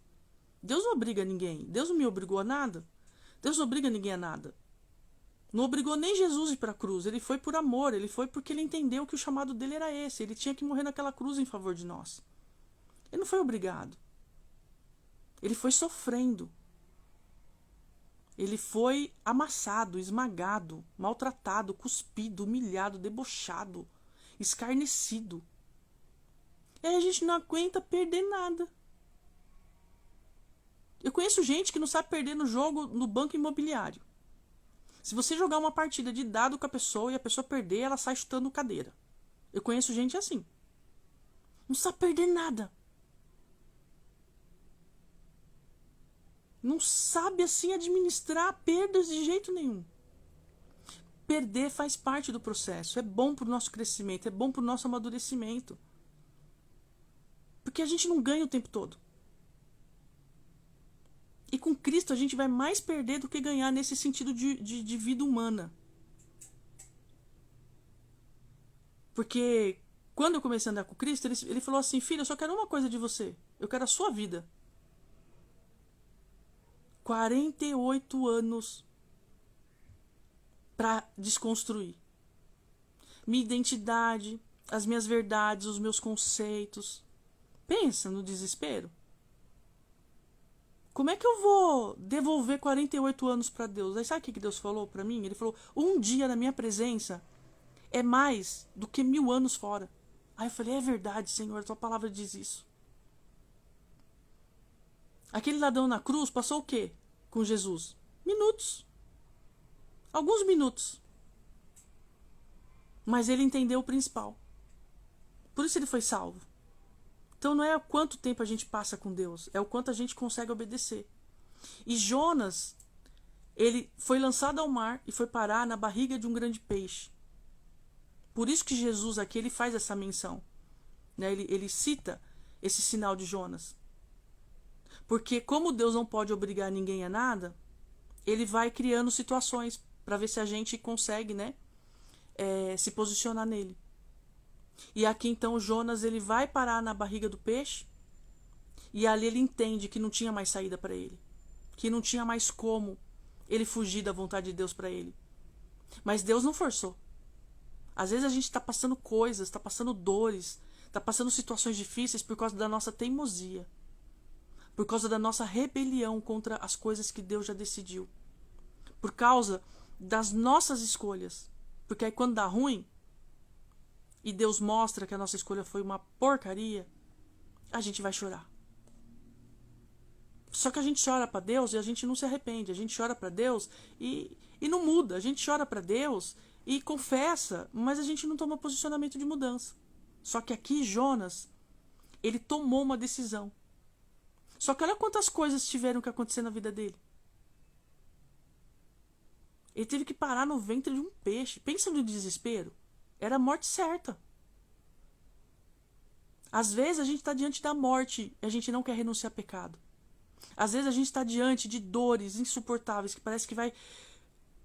Speaker 1: Deus não obriga ninguém. Deus não me obrigou a nada. Deus não obriga ninguém a nada. Não obrigou nem Jesus a ir para a cruz. Ele foi por amor. Ele foi porque ele entendeu que o chamado dele era esse. Ele tinha que morrer naquela cruz em favor de nós. Ele não foi obrigado. Ele foi sofrendo. Ele foi amassado, esmagado, maltratado, cuspido, humilhado, debochado, escarnecido. E aí a gente não aguenta perder nada. Eu conheço gente que não sabe perder no jogo no banco imobiliário. Se você jogar uma partida de dado com a pessoa e a pessoa perder, ela sai chutando cadeira. Eu conheço gente assim. Não sabe perder nada. Não sabe assim administrar perdas de jeito nenhum. Perder faz parte do processo. É bom para o nosso crescimento, é bom para o nosso amadurecimento. Porque a gente não ganha o tempo todo. E com Cristo a gente vai mais perder do que ganhar nesse sentido de vida humana. Porque quando eu comecei a andar com Cristo, ele falou assim: filho, eu só quero uma coisa de você. Eu quero a sua vida. 48 anos para desconstruir. Minha identidade, as minhas verdades, os meus conceitos. Pensa no desespero. Como é que eu vou devolver 48 anos para Deus? Aí sabe o que Deus falou para mim? Ele falou: um dia na minha presença é mais do que 1000 anos fora. Aí eu falei: é verdade, Senhor, a tua palavra diz isso. Aquele ladrão na cruz passou o quê com Jesus? Minutos. Alguns minutos. Mas ele entendeu o principal. Por isso ele foi salvo. Então não é o quanto tempo a gente passa com Deus, é o quanto a gente consegue obedecer. E Jonas, ele foi lançado ao mar e foi parar na barriga de um grande peixe. Por isso que Jesus aqui ele faz essa menção. Né? Ele cita esse sinal de Jonas. Porque como Deus não pode obrigar ninguém a nada, ele vai criando situações para ver se a gente consegue, né, se posicionar nele. E aqui então Jonas ele vai parar na barriga do peixe e ali ele entende que não tinha mais saída para ele, que não tinha mais como ele fugir da vontade de Deus para ele. Mas Deus não forçou. Às vezes a gente está passando coisas, está passando dores, está passando situações difíceis por causa da nossa teimosia, por causa da nossa rebelião contra as coisas que Deus já decidiu, por causa das nossas escolhas. Porque aí quando dá ruim e Deus mostra que a nossa escolha foi uma porcaria, a gente vai chorar. Só que a gente chora para Deus e a gente não se arrepende. A gente chora para Deus e não muda. A gente chora para Deus e confessa, mas a gente não toma posicionamento de mudança. Só que aqui Jonas, ele tomou uma decisão. Só que olha quantas coisas tiveram que acontecer na vida dele. Ele teve que parar no ventre de um peixe. Pensa no desespero. Era a morte certa. Às vezes a gente está diante da morte e a gente não quer renunciar ao pecado. Às vezes a gente está diante de dores insuportáveis que parece que vai...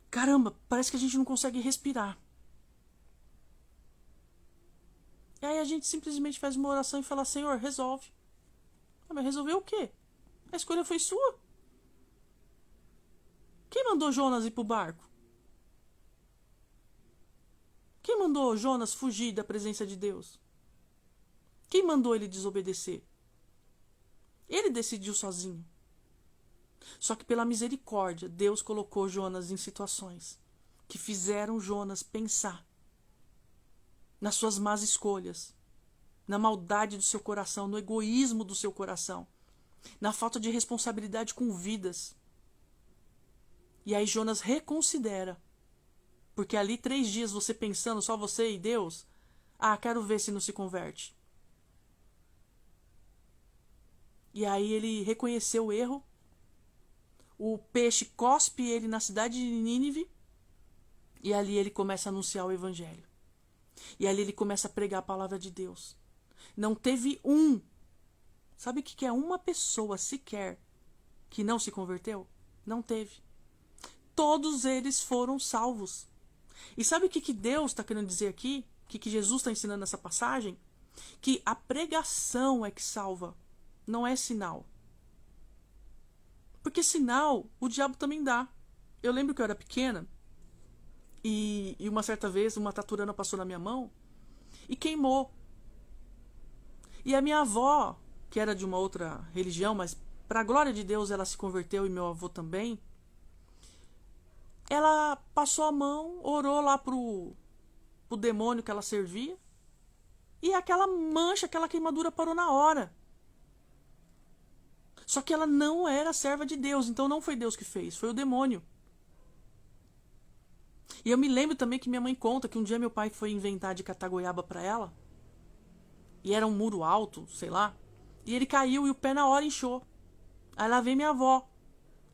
Speaker 1: Caramba, parece que a gente não consegue respirar. E aí a gente simplesmente faz uma oração e fala: Senhor, resolve. Ah, mas resolveu o quê? A escolha foi sua. Quem mandou Jonas ir para o barco? Quem mandou Jonas fugir da presença de Deus? Quem mandou ele desobedecer? Ele decidiu sozinho. Só que pela misericórdia, Deus colocou Jonas em situações que fizeram Jonas pensar nas suas más escolhas, na maldade do seu coração, no egoísmo do seu coração, na falta de responsabilidade com vidas. E aí Jonas reconsidera. Porque ali 3 dias você pensando, só você e Deus, quero ver se não se converte. E aí ele reconheceu o erro. O peixe cospe ele na cidade de Nínive. E ali ele começa a anunciar o evangelho. E ali ele começa a pregar a palavra de Deus. Não teve sabe o que é uma pessoa sequer que não se converteu? Não teve. Todos eles foram salvos. E sabe o que Deus está querendo dizer aqui? O que Jesus está ensinando nessa passagem? Que a pregação é que salva, não é sinal. Porque sinal, o diabo também dá. Eu lembro que eu era pequena e uma certa vez uma taturana passou na minha mão e queimou. E a minha avó, que era de uma outra religião, mas para a glória de Deus ela se converteu e meu avô também, ela passou a mão, orou lá pro demônio que ela servia e aquela mancha, aquela queimadura parou na hora. Só que ela não era serva de Deus, então não foi Deus que fez, foi o demônio. E eu me lembro também que minha mãe conta que um dia meu pai foi inventar de catar goiaba para ela. E era um muro alto, sei lá. E ele caiu e o pé na hora inchou. Aí lá vem minha avó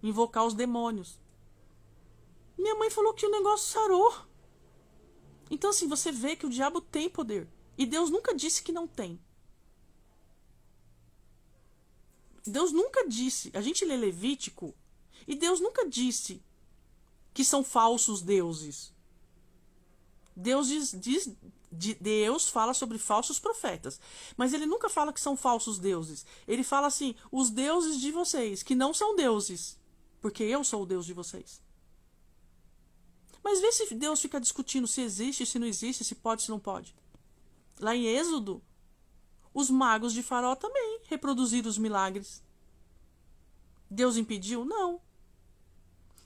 Speaker 1: invocar os demônios. Minha mãe falou que o negócio sarou. Então assim, você vê que o diabo tem poder. E Deus nunca disse que não tem. Deus nunca disse. A gente lê Levítico e Deus nunca disse que são falsos deuses. Deus fala sobre falsos profetas, mas ele nunca fala que são falsos deuses. Ele fala assim, os deuses de vocês, que não são deuses, porque eu sou o Deus de vocês. Mas vê se Deus fica discutindo se existe, se não existe, se pode, se não pode. Lá em Êxodo, os magos de Faraó também reproduziram os milagres. Deus impediu? Não.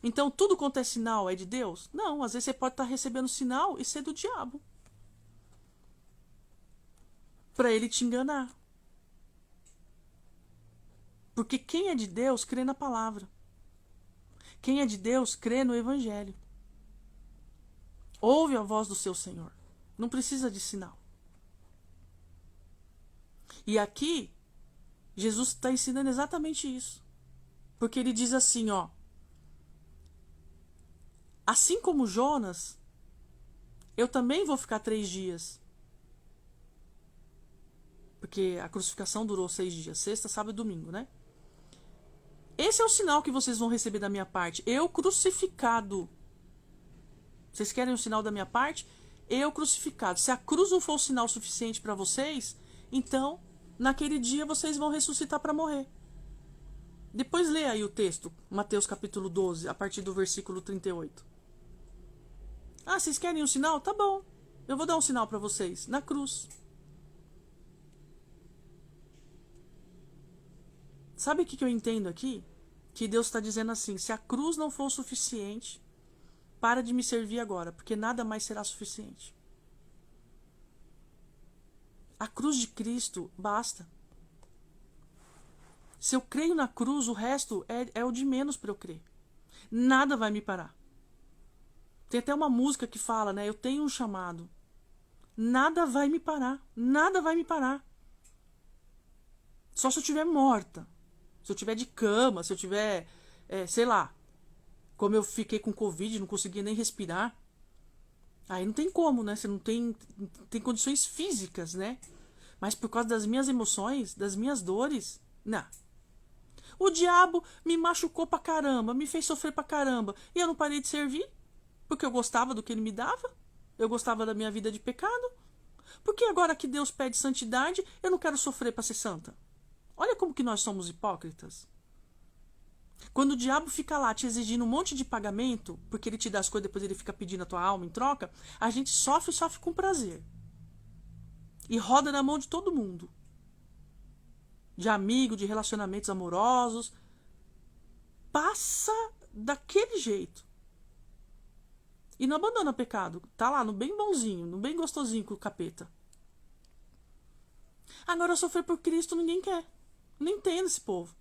Speaker 1: Então tudo quanto é sinal é de Deus? Não, às vezes você pode estar recebendo sinal e ser do diabo. Para ele te enganar. Porque quem é de Deus crê na palavra. Quem é de Deus crê no evangelho. Ouve a voz do seu Senhor. Não precisa de sinal. E aqui, Jesus está ensinando exatamente isso. Porque ele diz assim, ó. Assim como Jonas, eu também vou ficar 3 dias. Porque a crucificação durou 6 dias. Sexta, sábado e domingo, né? Esse é o sinal que vocês vão receber da minha parte. Eu crucificado. Vocês querem o sinal da minha parte? Eu crucificado. Se a cruz não for o sinal suficiente para vocês, então, naquele dia vocês vão ressuscitar para morrer. Depois lê aí o texto. Mateus capítulo 12, a partir do versículo 38. Vocês querem um sinal? Tá bom. Eu vou dar um sinal para vocês. Na cruz. Sabe o que eu entendo aqui? Que Deus está dizendo assim, se a cruz não for o suficiente, para de me servir agora, porque nada mais será suficiente. A cruz de Cristo basta. Se eu creio na cruz, o resto é o de menos para eu crer. Nada vai me parar. Tem até uma música que fala, né? Eu tenho um chamado. Nada vai me parar. Nada vai me parar. Só se eu estiver morta. Se eu estiver de cama, se eu estiver, sei lá, como eu fiquei com Covid, não conseguia nem respirar. Aí não tem como, né? Você não tem condições físicas, né? Mas por causa das minhas emoções, das minhas dores, não. O diabo me machucou pra caramba, me fez sofrer pra caramba. E eu não parei de servir, porque eu gostava do que ele me dava. Eu gostava da minha vida de pecado. Porque agora que Deus pede santidade, eu não quero sofrer pra ser santa. Olha como que nós somos hipócritas. Quando o diabo fica lá te exigindo um monte de pagamento, porque ele te dá as coisas, depois ele fica pedindo a tua alma em troca, a gente sofre com prazer. E roda na mão de todo mundo. De amigo, de relacionamentos amorosos. Passa daquele jeito. E não abandona o pecado. Tá lá, no bem bonzinho, no bem gostosinho com o capeta. Agora sofrer por Cristo ninguém quer. Não entendo esse povo.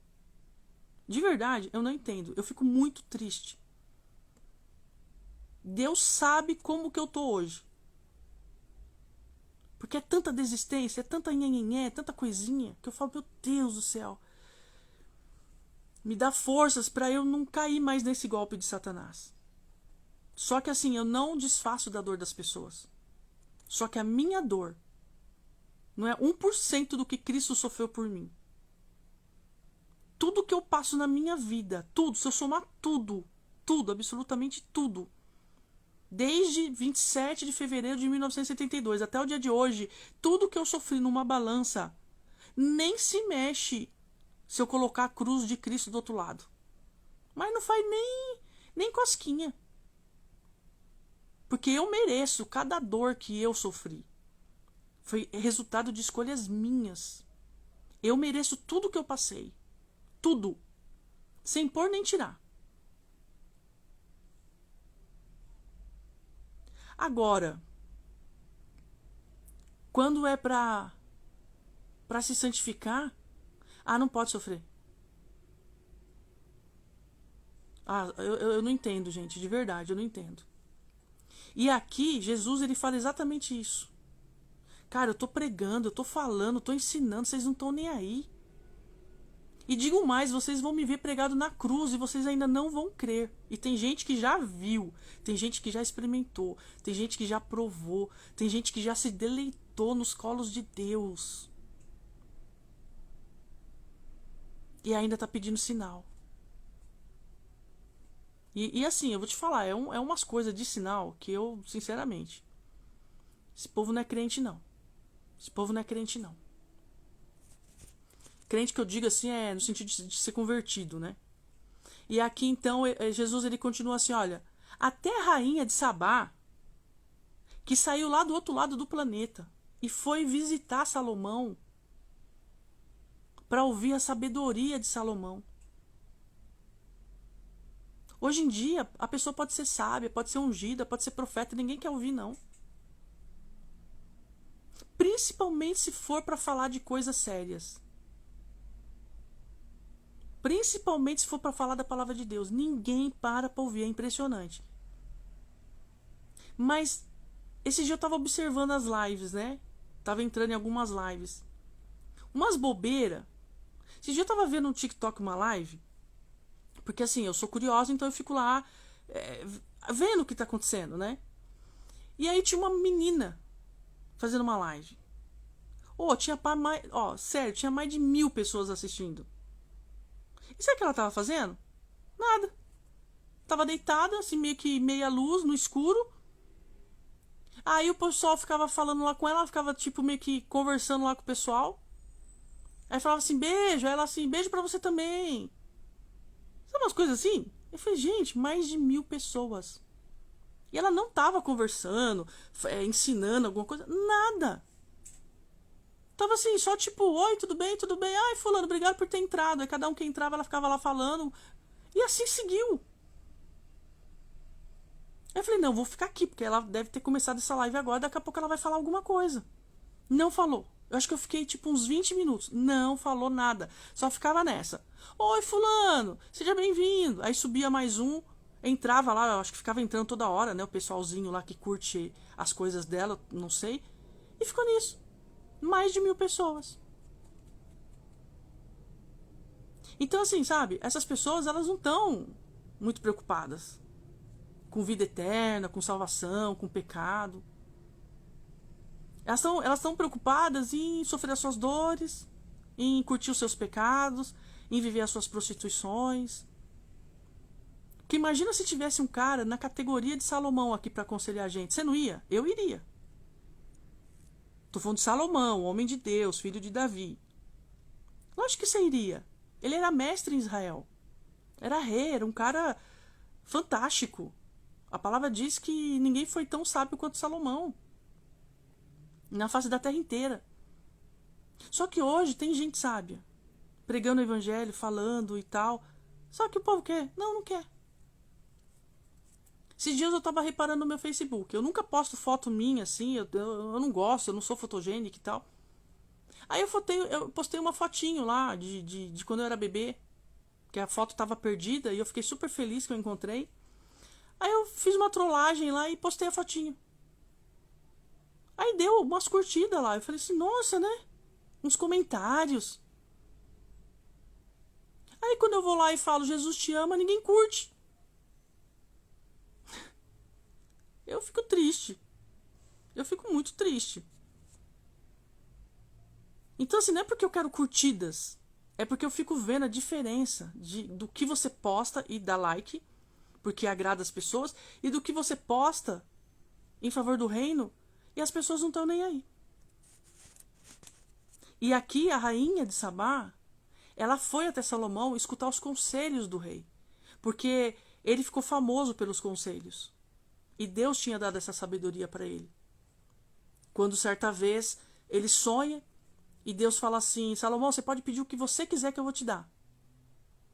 Speaker 1: De verdade, eu não entendo. Eu fico muito triste. Deus sabe como que eu tô hoje. Porque é tanta desistência, é tanta nhenhenhé, é tanta coisinha, que eu falo, meu Deus do céu. Me dá forças para eu não cair mais nesse golpe de Satanás. Só que assim, eu não desfaço da dor das pessoas. Só que a minha dor não é 1% do que Cristo sofreu por mim. Tudo que eu passo na minha vida, tudo, se eu somar tudo, absolutamente tudo, desde 27 de fevereiro de 1972 até o dia de hoje, tudo que eu sofri numa balança nem se mexe se eu colocar a cruz de Cristo do outro lado. Mas não faz nem cosquinha. Porque eu mereço cada dor que eu sofri. Foi resultado de escolhas minhas. Eu mereço tudo que eu passei. Tudo. Sem pôr nem tirar. Agora, quando é para se santificar, não pode sofrer. Eu não entendo, gente, de verdade, eu não entendo. E aqui, Jesus, ele fala exatamente isso. Cara, eu tô pregando, eu tô falando, eu tô ensinando, vocês não estão nem aí. E digo mais, vocês vão me ver pregado na cruz e vocês ainda não vão crer. E tem gente que já viu, tem gente que já experimentou, tem gente que já provou, tem gente que já se deleitou nos colos de Deus. E ainda tá pedindo sinal. E assim, eu vou te falar, é umas coisas de sinal que eu, sinceramente, esse povo não é crente não. Esse povo não é crente não. Crente que eu digo assim é no sentido de ser convertido, né? E aqui então Jesus ele continua assim, olha, até a rainha de Sabá, que saiu lá do outro lado do planeta e foi visitar Salomão para ouvir a sabedoria de Salomão. Hoje em dia, a pessoa pode ser sábia, pode ser ungida, pode ser profeta, ninguém quer ouvir, não. Principalmente se for para falar de coisas sérias. Principalmente se for para falar da palavra de Deus. Ninguém para ouvir, é impressionante. Mas, esse dia eu tava observando as lives, né? Tava entrando em algumas lives. Umas bobeiras. Esse dia eu tava vendo no TikTok uma live. Porque assim, eu sou curiosa, então eu fico lá vendo o que tá acontecendo, né? E aí tinha uma menina fazendo uma live. Sério, tinha mais de 1000 pessoas assistindo. E sabe o que ela tava fazendo? Nada. Tava deitada, assim, meio que meia luz, no escuro. Aí o pessoal ficava falando lá com ela ficava tipo meio que conversando lá com o pessoal. Aí falava assim, beijo. Aí ela assim, beijo pra você também. Sabe umas coisas assim? Eu falei, gente, mais de 1000 pessoas. E ela não tava conversando, ensinando alguma coisa, nada. Tava assim, só tipo, oi, tudo bem, tudo bem. Ai, fulano, obrigado por ter entrado. Aí cada um que entrava, ela ficava lá falando. E assim seguiu. Aí eu falei, não, vou ficar aqui, porque ela deve ter começado essa live agora, daqui a pouco ela vai falar alguma coisa. Não falou. Eu acho que eu fiquei tipo uns 20 minutos. Não falou nada. Só ficava nessa. Oi, fulano, seja bem-vindo. Aí subia mais um, entrava lá, eu acho que ficava entrando toda hora, né? O pessoalzinho lá que curte as coisas dela, não sei. E ficou nisso. Mais de 1000 pessoas. Então, assim, sabe? Essas pessoas, elas não estão muito preocupadas com vida eterna, com salvação, com pecado. Elas estão preocupadas em sofrer as suas dores, em curtir os seus pecados, em viver as suas prostituições. Porque imagina se tivesse um cara na categoria de Salomão aqui para aconselhar a gente. Você não ia? Eu iria. Tô falando de Salomão, homem de Deus, filho de Davi. Lógico que você iria. Ele era mestre em Israel. Era rei, era um cara fantástico. A palavra diz que ninguém foi tão sábio quanto Salomão. Na face da terra inteira. Só que hoje tem gente sábia. Pregando o evangelho, falando e tal. Só que o povo quer? Não, não quer. Esses dias eu tava reparando no meu Facebook. Eu nunca posto foto minha assim. Eu não gosto, eu não sou fotogênica e tal. Aí eu postei uma fotinho lá de quando eu era bebê. Que a foto tava perdida e eu fiquei super feliz que eu encontrei. Aí eu fiz uma trollagem lá e postei a fotinho. Aí deu umas curtidas lá. Eu falei assim, nossa, né? Uns comentários. Aí quando eu vou lá e falo Jesus te ama, ninguém curte. Eu fico triste. Eu fico muito triste. Então assim, não é porque eu quero curtidas. É porque eu fico vendo a diferença do que você posta e dá like, porque agrada as pessoas, e do que você posta em favor do reino e as pessoas não estão nem aí. E aqui a rainha de Sabá, ela foi até Salomão escutar os conselhos do rei, porque ele ficou famoso pelos conselhos. E Deus tinha dado essa sabedoria para ele. Quando certa vez ele sonha e Deus fala assim, Salomão, você pode pedir o que você quiser que eu vou te dar.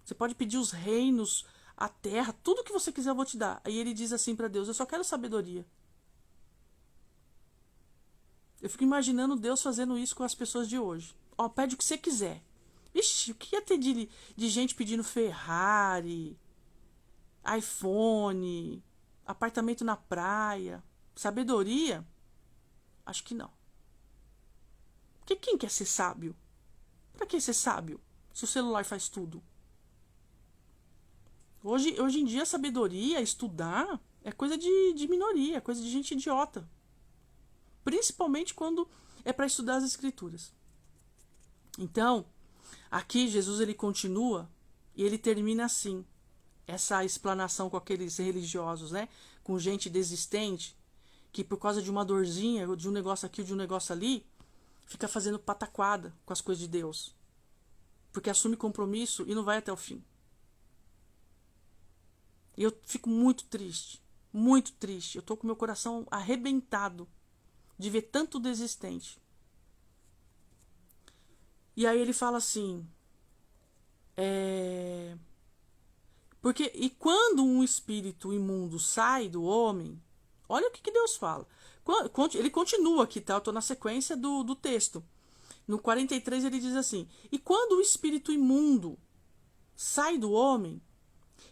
Speaker 1: Você pode pedir os reinos, a terra, tudo que você quiser eu vou te dar. Aí ele diz assim para Deus, eu só quero sabedoria. Eu fico imaginando Deus fazendo isso com as pessoas de hoje. Ó, pede o que você quiser. Ixi, o que ia ter de gente pedindo Ferrari, iPhone, apartamento na praia? Sabedoria? Acho que não. Porque quem quer ser sábio? Pra que ser sábio? Se o celular faz tudo. Hoje em dia, sabedoria, estudar, é coisa de minoria, é coisa de gente idiota. Principalmente quando é para estudar as escrituras. Então, aqui Jesus ele continua e ele termina assim. Essa explanação com aqueles religiosos, né? Com gente desistente, que por causa de uma dorzinha, de um negócio aqui ou de um negócio ali, fica fazendo pataquada com as coisas de Deus. Porque assume compromisso e não vai até o fim. E eu fico muito triste. Muito triste. Eu tô com meu coração arrebentado de ver tanto desistente. E aí ele fala assim, porque e quando um espírito imundo sai do homem, olha o que Deus fala. Ele continua aqui, tá? Eu tô na sequência do texto. No 43 ele diz assim, e quando o espírito imundo sai do homem,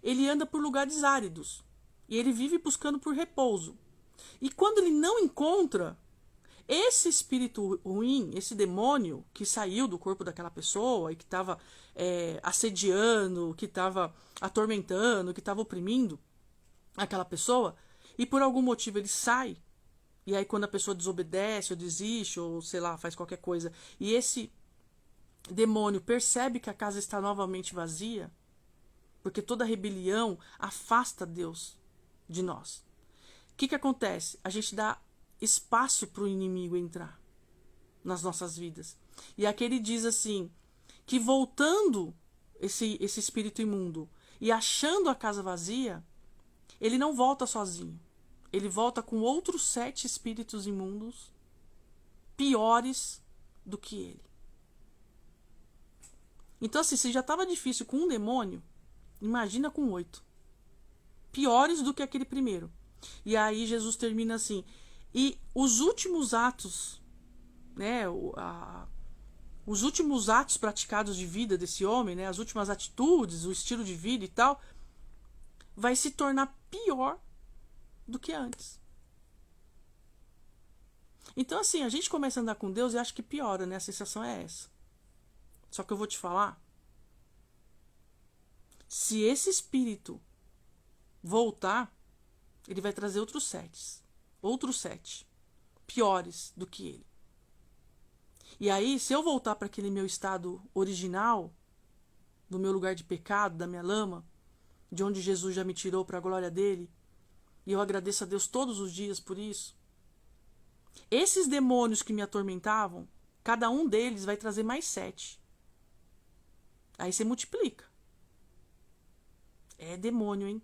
Speaker 1: ele anda por lugares áridos, e ele vive buscando por repouso. E quando ele não encontra, esse espírito ruim, esse demônio que saiu do corpo daquela pessoa e que estava assediando, que estava atormentando, que estava oprimindo aquela pessoa, e por algum motivo ele sai, e aí quando a pessoa desobedece ou desiste, ou sei lá, faz qualquer coisa, e esse demônio percebe que a casa está novamente vazia, porque toda rebelião afasta Deus de nós. O que acontece? A gente dá espaço para o inimigo entrar nas nossas vidas. E aqui ele diz assim, que voltando esse espírito imundo e achando a casa vazia, ele não volta sozinho. Ele volta com outros 7 espíritos imundos piores do que ele. Então assim, se já estava difícil com um demônio, imagina com 8. Piores do que aquele primeiro. E aí Jesus termina assim, e os últimos atos, né, os últimos atos praticados de vida desse homem, né, as últimas atitudes, o estilo de vida e tal, vai se tornar pior do que antes. Então assim, a gente começa a andar com Deus e acha que piora, né? A sensação é essa. Só que eu vou te falar, se esse espírito voltar, ele vai trazer outros 7 piores do que ele. E aí, se eu voltar para aquele meu estado original, do meu lugar de pecado, da minha lama, de onde Jesus já me tirou para a glória dele, e eu agradeço a Deus todos os dias por isso, esses demônios que me atormentavam, cada um deles vai trazer mais 7. Aí você multiplica. É demônio, hein?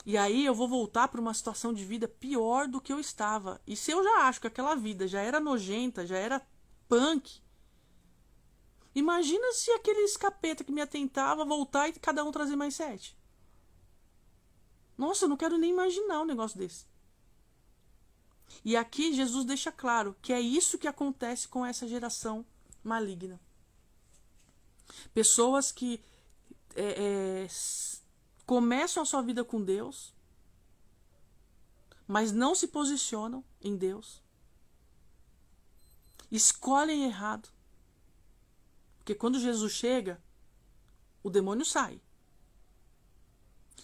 Speaker 1: E aí eu vou voltar para uma situação de vida pior do que eu estava. E se eu já acho que aquela vida já era nojenta, já era punk, imagina se aquele escapeta que me atentava voltar e cada um trazer mais 7. Nossa, eu não quero nem imaginar um negócio desse. E aqui Jesus deixa claro que é isso que acontece com essa geração maligna. Pessoas que começam a sua vida com Deus, mas não se posicionam em Deus. Escolhem errado. Porque quando Jesus chega, o demônio sai.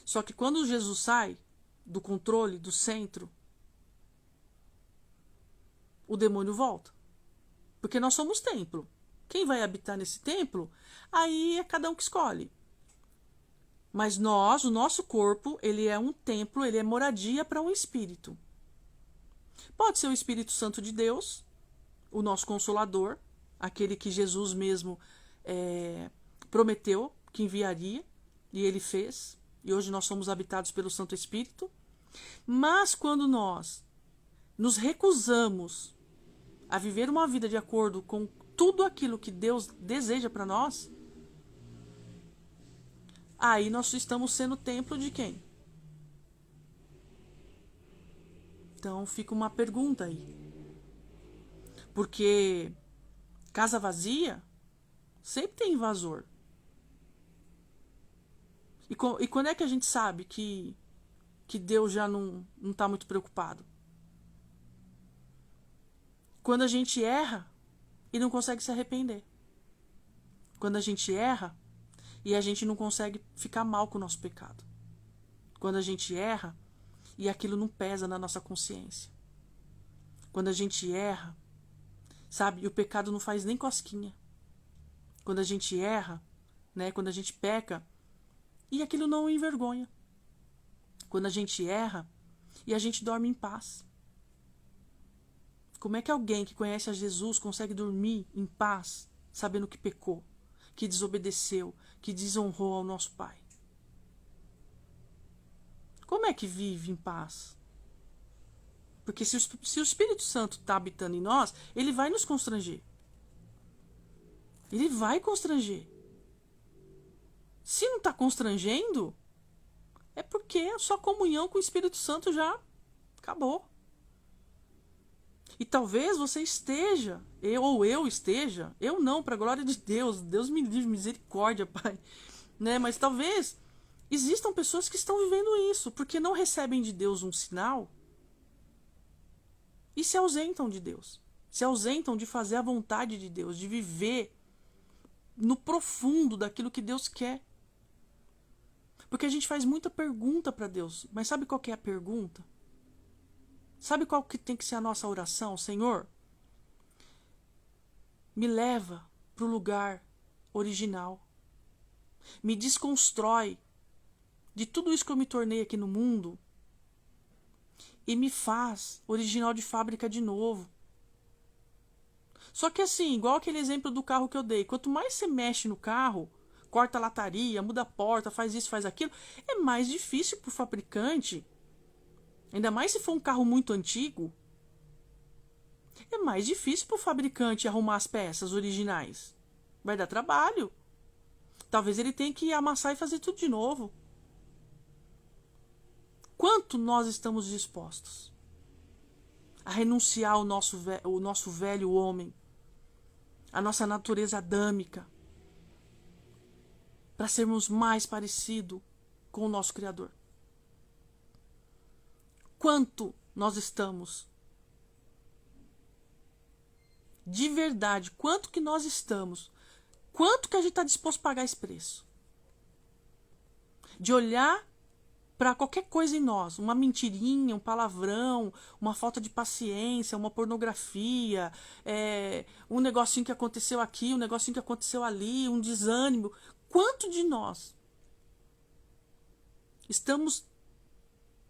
Speaker 1: Só que quando Jesus sai do controle, do centro, o demônio volta. Porque nós somos templo. Quem vai habitar nesse templo, aí é cada um que escolhe. Mas nós, o nosso corpo, ele é um templo, ele é moradia para um espírito. Pode ser o Espírito Santo de Deus, o nosso Consolador, aquele que Jesus mesmo prometeu que enviaria, e ele fez. E hoje nós somos habitados pelo Santo Espírito. Mas quando nós nos recusamos a viver uma vida de acordo com tudo aquilo que Deus deseja para nós, aí nós estamos sendo templo de quem? Então fica uma pergunta aí. Porque casa vazia sempre tem invasor. E quando é que a gente sabe que Deus já não está muito preocupado? Quando a gente erra e não consegue se arrepender. Quando a gente erra e a gente não consegue ficar mal com o nosso pecado. Quando a gente erra e aquilo não pesa na nossa consciência. Quando a gente erra, sabe, e o pecado não faz nem cosquinha. Quando a gente erra, né, quando a gente peca, e aquilo não envergonha. Quando a gente erra e a gente dorme em paz. Como é que alguém que conhece a Jesus consegue dormir em paz, sabendo que pecou, que desobedeceu, que desonrou ao nosso Pai? Como é que vive em paz? Porque se o Espírito Santo está habitando em nós, ele vai nos constranger. Ele vai constranger. Se não está constrangendo, é porque a sua comunhão com o Espírito Santo já acabou. E talvez você esteja, eu esteja, eu não, para a glória de Deus, Deus me livre, misericórdia, Pai, né? Mas talvez existam pessoas que estão vivendo isso, porque não recebem de Deus um sinal e se ausentam de Deus, se ausentam de fazer a vontade de Deus, de viver no profundo daquilo que Deus quer. Porque a gente faz muita pergunta para Deus, mas sabe qual que é a pergunta? Sabe qual que tem que ser a nossa oração? Senhor, me leva para o lugar original. Me desconstrói de tudo isso que eu me tornei aqui no mundo e me faz original de fábrica de novo. Só que assim, igual aquele exemplo do carro que eu dei, quanto mais você mexe no carro, corta a lataria, muda a porta, faz isso, faz aquilo, é mais difícil para o fabricante. Ainda mais se for um carro muito antigo, é mais difícil para o fabricante arrumar as peças originais. Vai dar trabalho. Talvez ele tenha que amassar e fazer tudo de novo. Quanto nós estamos dispostos a renunciar ao nosso velho homem, a nossa natureza adâmica, para sermos mais parecidos com o nosso Criador? Quanto nós estamos, de verdade, quanto que nós estamos, quanto que a gente está disposto a pagar esse preço? De olhar para qualquer coisa em nós, uma mentirinha, um palavrão, uma falta de paciência, uma pornografia, um negocinho que aconteceu aqui, um negocinho que aconteceu ali, um desânimo. Quanto de nós estamos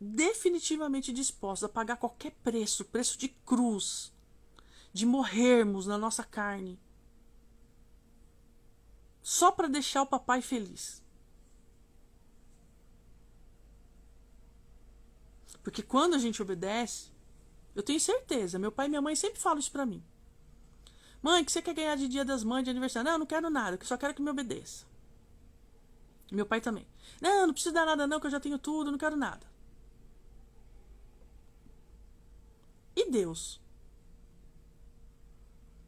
Speaker 1: definitivamente dispostos a pagar qualquer preço, preço de cruz, de morrermos na nossa carne, só para deixar o papai feliz? Porque quando a gente obedece, eu tenho certeza, meu pai e minha mãe sempre falam isso pra mim. Mãe, o que você quer ganhar de Dia das Mães, de aniversário? Não, eu não quero nada, eu só quero que me obedeça. E meu pai também. Não, não preciso dar nada não, que eu já tenho tudo, eu não quero nada. E Deus?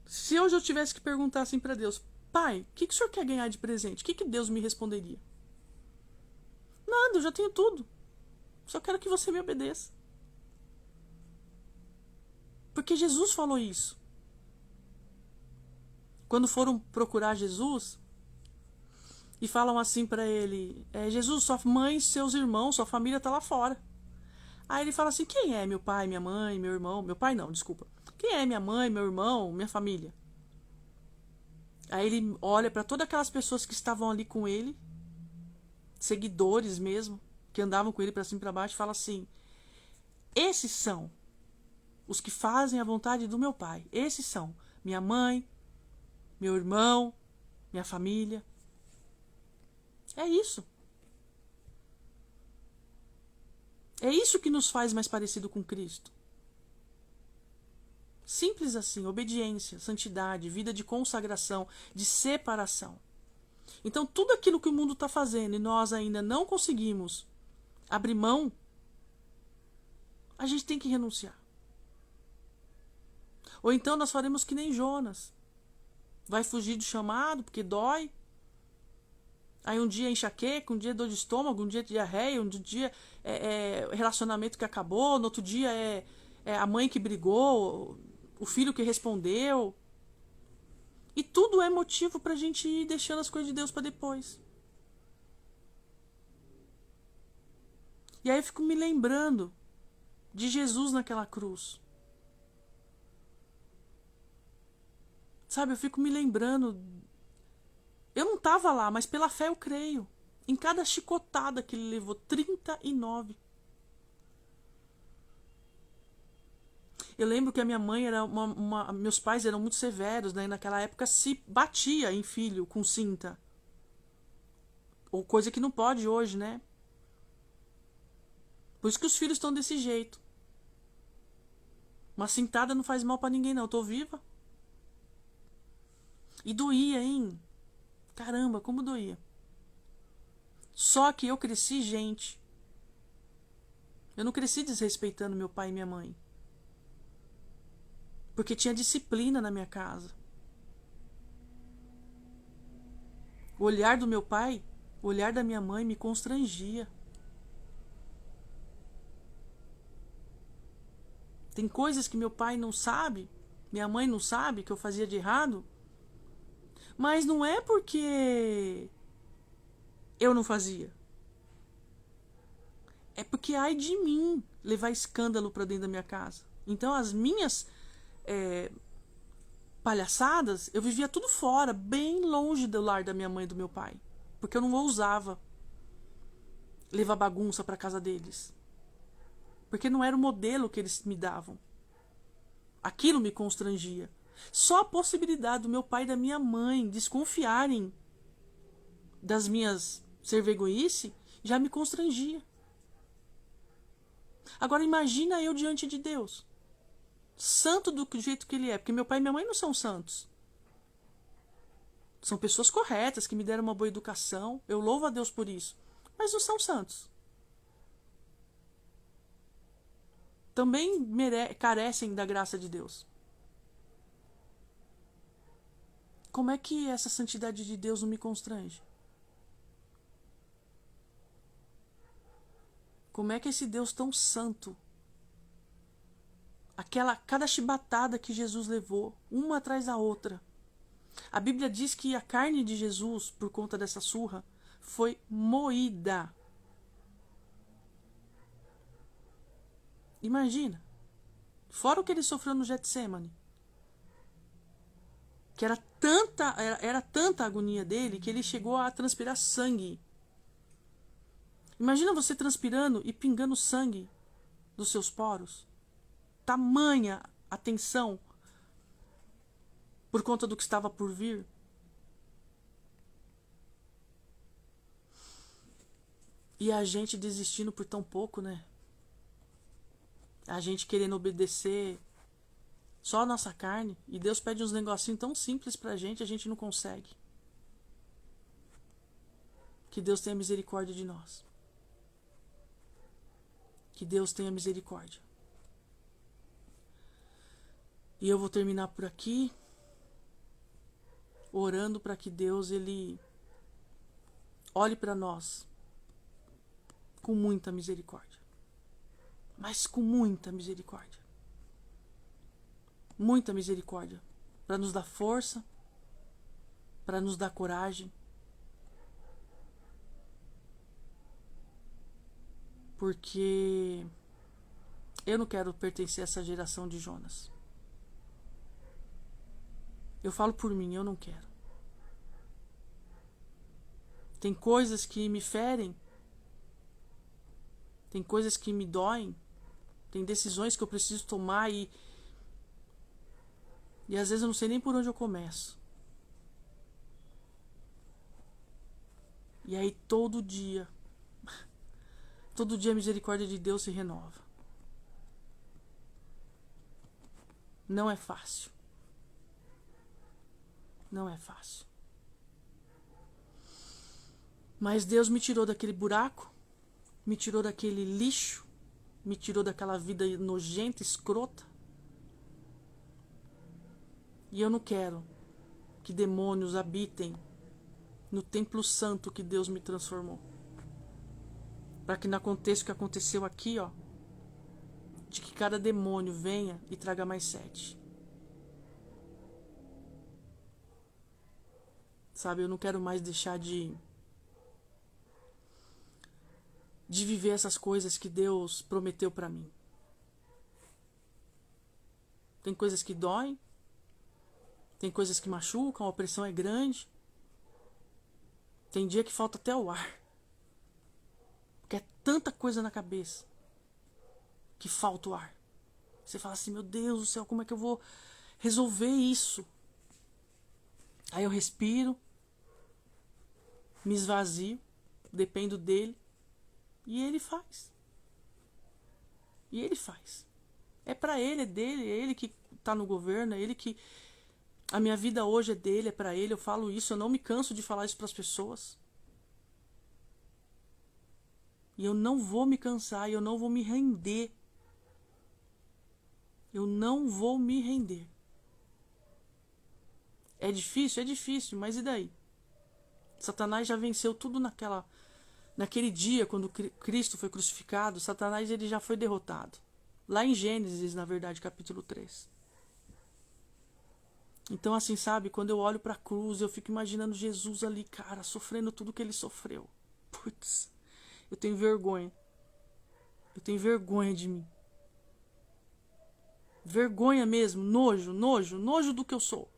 Speaker 1: Se hoje eu tivesse que perguntar assim pra Deus, pai, o que o senhor quer ganhar de presente? O que Deus me responderia? Nada, eu já tenho tudo. Só quero que você me obedeça. Porque Jesus falou isso. Quando foram procurar Jesus e falam assim para ele: Jesus, sua mãe, seus irmãos, sua família tá lá fora. Aí ele fala assim: quem é meu pai, minha mãe, meu irmão? Meu pai não, desculpa. Quem é minha mãe, meu irmão, minha família? Aí ele olha para todas aquelas pessoas que estavam ali com ele, seguidores mesmo, que andavam com ele para cima e para baixo, e fala assim: esses são os que fazem a vontade do meu pai. Esses são minha mãe, meu irmão, minha família. É isso. É isso que nos faz mais parecido com Cristo. Simples assim, obediência, santidade, vida de consagração, de separação. Então, tudo aquilo que o mundo está fazendo e nós ainda não conseguimos abrir mão, a gente tem que renunciar. Ou então nós faremos que nem Jonas. Vai fugir do chamado porque dói. Aí um dia é enxaqueca, um dia é dor de estômago, um dia é diarreia, um dia é relacionamento que acabou, no outro dia é a mãe que brigou, o filho que respondeu. E tudo é motivo pra gente ir deixando as coisas de Deus pra depois. E aí eu fico me lembrando de Jesus naquela cruz. Sabe, eu fico me lembrando. Eu não estava lá, mas pela fé eu creio. Em cada chicotada que ele levou, 39. Eu lembro que a minha mãe era meus pais eram muito severos, né? Naquela época se batia em filho com cinta. Ou coisa que não pode hoje, né? Por isso que os filhos estão desse jeito. Uma cintada não faz mal pra ninguém, não. Eu tô viva. E doía, hein? Caramba, como doía. Só que eu cresci, gente. Eu não cresci desrespeitando meu pai e minha mãe. Porque tinha disciplina na minha casa. O olhar do meu pai, o olhar da minha mãe me constrangia. Tem coisas que meu pai não sabe, minha mãe não sabe que eu fazia de errado. Mas não é porque eu não fazia. É porque ai de mim levar escândalo pra dentro da minha casa. Então as minhas palhaçadas, eu vivia tudo fora, bem longe do lar da minha mãe e do meu pai. Porque eu não ousava levar bagunça pra casa deles. Porque não era o modelo que eles me davam. Aquilo me constrangia. Só a possibilidade do meu pai e da minha mãe desconfiarem das minhas ser vergonhice já me constrangia. Agora imagina eu diante de Deus. Santo do jeito que ele é. Porque meu pai e minha mãe não são santos. São pessoas corretas que me deram uma boa educação. Eu louvo a Deus por isso. Mas não são santos. Também carecem da graça de Deus. Como é que essa santidade de Deus não me constrange? Como é que esse Deus tão santo, cada chibatada que Jesus levou, uma atrás da outra. A Bíblia diz que a carne de Jesus, por conta dessa surra, foi moída. Imagina. Fora o que ele sofreu no Getsemane. Que era tanta a agonia dele que ele chegou a transpirar sangue. Imagina você transpirando e pingando sangue dos seus poros. Tamanha a tensão por conta do que estava por vir. E a gente desistindo por tão pouco, né? A gente querendo obedecer só a nossa carne. E Deus pede uns negocinhos tão simples pra gente, a gente não consegue. Que Deus tenha misericórdia de nós. Que Deus tenha misericórdia. E eu vou terminar por aqui, orando para que Deus ele olhe para nós com muita misericórdia. Mas com muita misericórdia. Muita misericórdia. Para nos dar força, para nos dar coragem. Porque eu não quero pertencer a essa geração de Jonas. Eu falo por mim, eu não quero. Tem coisas que me ferem. Tem coisas que me doem. Tem decisões que eu preciso tomar e às vezes eu não sei nem por onde eu começo. E aí todo dia a misericórdia de Deus se renova. Não é fácil. Não é fácil. Mas Deus me tirou daquele buraco, me tirou daquele lixo, me tirou daquela vida nojenta, escrota. E eu não quero que demônios habitem no templo santo que Deus me transformou. Para que não aconteça o que aconteceu aqui, ó, de que cada demônio venha e traga mais 7. Sabe, eu não quero mais deixar de viver essas coisas que Deus prometeu para mim. Tem coisas que doem, tem coisas que machucam, a opressão é grande. Tem dia que falta até o ar. Porque é tanta coisa na cabeça que falta o ar. Você fala assim, meu Deus do céu, como é que eu vou resolver isso? Aí eu respiro, me esvazio, dependo dele, e ele faz. E ele faz. É pra ele, é dele, é ele que tá no governo, é ele que... A minha vida hoje é dele, é pra ele, eu falo isso, eu não me canso de falar isso pras pessoas. E eu não vou me cansar, eu não vou me render. Eu não vou me render. É difícil, mas e daí? Satanás já venceu tudo naquele dia, quando Cristo foi crucificado, Satanás ele já foi derrotado. Lá em Gênesis, na verdade, capítulo 3. Então, assim, sabe, quando eu olho pra cruz, eu fico imaginando Jesus ali, cara, sofrendo tudo que ele sofreu. Putz, eu tenho vergonha. Eu tenho vergonha de mim. Vergonha mesmo, nojo do que eu sou.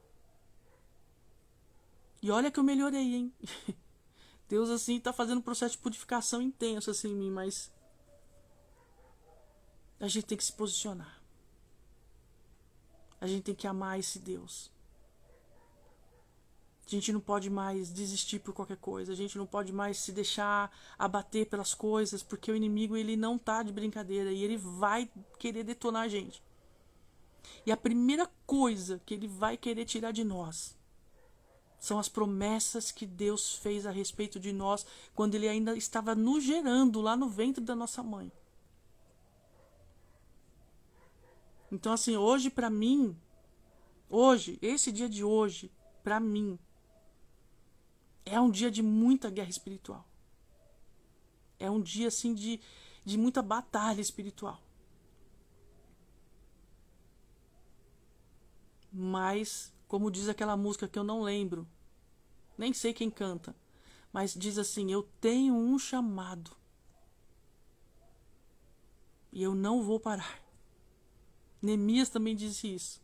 Speaker 1: E olha que eu melhorei, hein? Deus, assim, tá fazendo um processo de purificação intenso, assim, em mim, mas a gente tem que se posicionar. A gente tem que amar esse Deus. A gente não pode mais desistir por qualquer coisa. A gente não pode mais se deixar abater pelas coisas, porque o inimigo ele não tá de brincadeira e ele vai querer detonar a gente. E a primeira coisa que ele vai querer tirar de nós são as promessas que Deus fez a respeito de nós quando ele ainda estava nos gerando lá no ventre da nossa mãe. Então, assim, hoje pra mim, esse dia de hoje, pra mim, é um dia de muita guerra espiritual. É um dia, assim, de muita batalha espiritual. Mas, como diz aquela música que eu não lembro, nem sei quem canta, mas diz assim, eu tenho um chamado e eu não vou parar. Neemias também disse isso.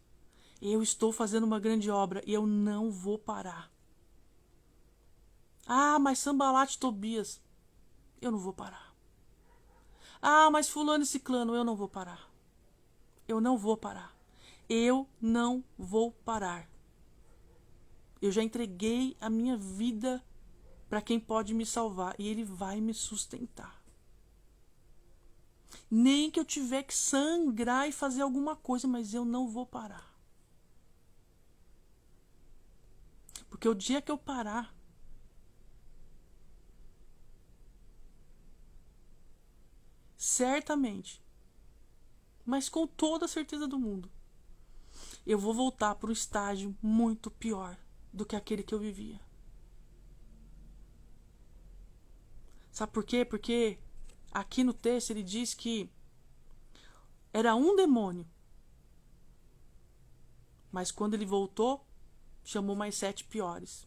Speaker 1: Eu estou fazendo uma grande obra e eu não vou parar. Ah, mas Sambalat e Tobias, eu não vou parar. Ah, mas fulano e ciclano, eu não vou parar. Eu não vou parar. Eu não vou parar. Eu já entreguei a minha vida para quem pode me salvar e ele vai me sustentar. Nem que eu tiver que sangrar e fazer alguma coisa, mas eu não vou parar. Porque o dia que eu parar, certamente, mas com toda a certeza do mundo, eu vou voltar para um estágio muito pior do que aquele que eu vivia. Sabe por quê? Porque Aqui no texto ele diz que era um demônio. Mas quando ele voltou, chamou mais 7 piores.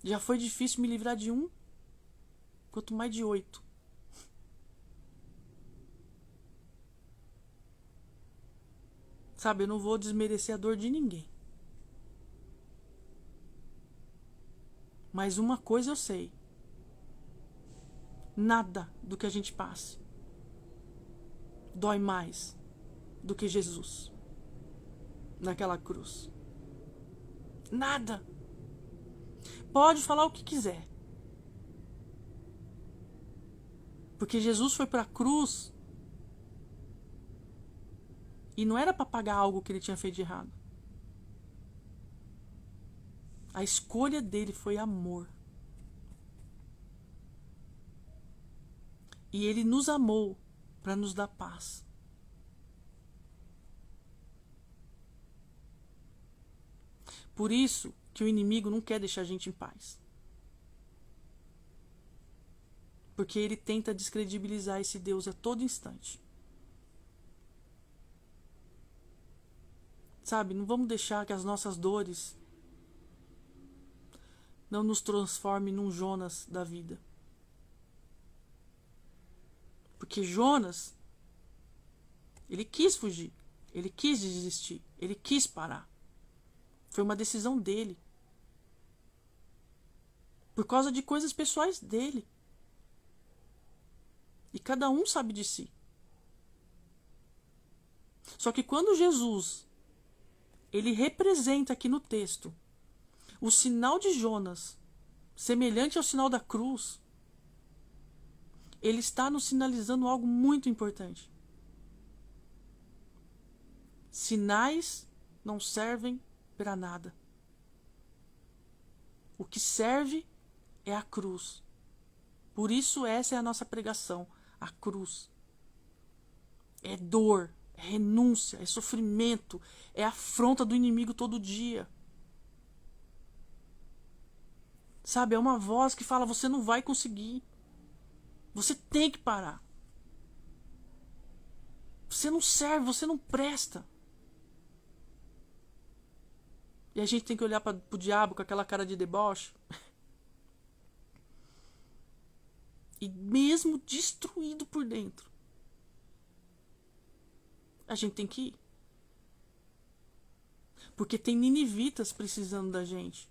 Speaker 1: Já foi difícil me livrar de um, quanto mais de 8. Sabe, eu não vou desmerecer a dor de ninguém. Mas uma coisa eu sei. Nada do que a gente passe dói mais do que Jesus naquela cruz. Nada. Pode falar o que quiser. Porque Jesus foi para a cruz e não era para pagar algo que ele tinha feito de errado. A escolha dele foi amor. E ele nos amou para nos dar paz. Por isso que o inimigo não quer deixar a gente em paz. Porque ele tenta descredibilizar esse Deus a todo instante. Sabe, não vamos deixar que as nossas dores não nos transformem num Jonas da vida. Porque Jonas, ele quis fugir, ele quis desistir, ele quis parar. Foi uma decisão dele. Por causa de coisas pessoais dele. E cada um sabe de si. Só que quando Jesus, ele representa aqui no texto o sinal de Jonas, semelhante ao sinal da cruz, ele está nos sinalizando algo muito importante. Sinais não servem para nada. O que serve é a cruz. Por isso essa é a nossa pregação, a cruz. É dor, é renúncia, é sofrimento, é afronta do inimigo todo dia. Sabe, é uma voz que fala, você não vai conseguir. Você tem que parar. Você não serve, você não presta. E a gente tem que olhar para o diabo com aquela cara de deboche. E mesmo destruído por dentro, a gente tem que ir. Porque tem ninivitas precisando da gente.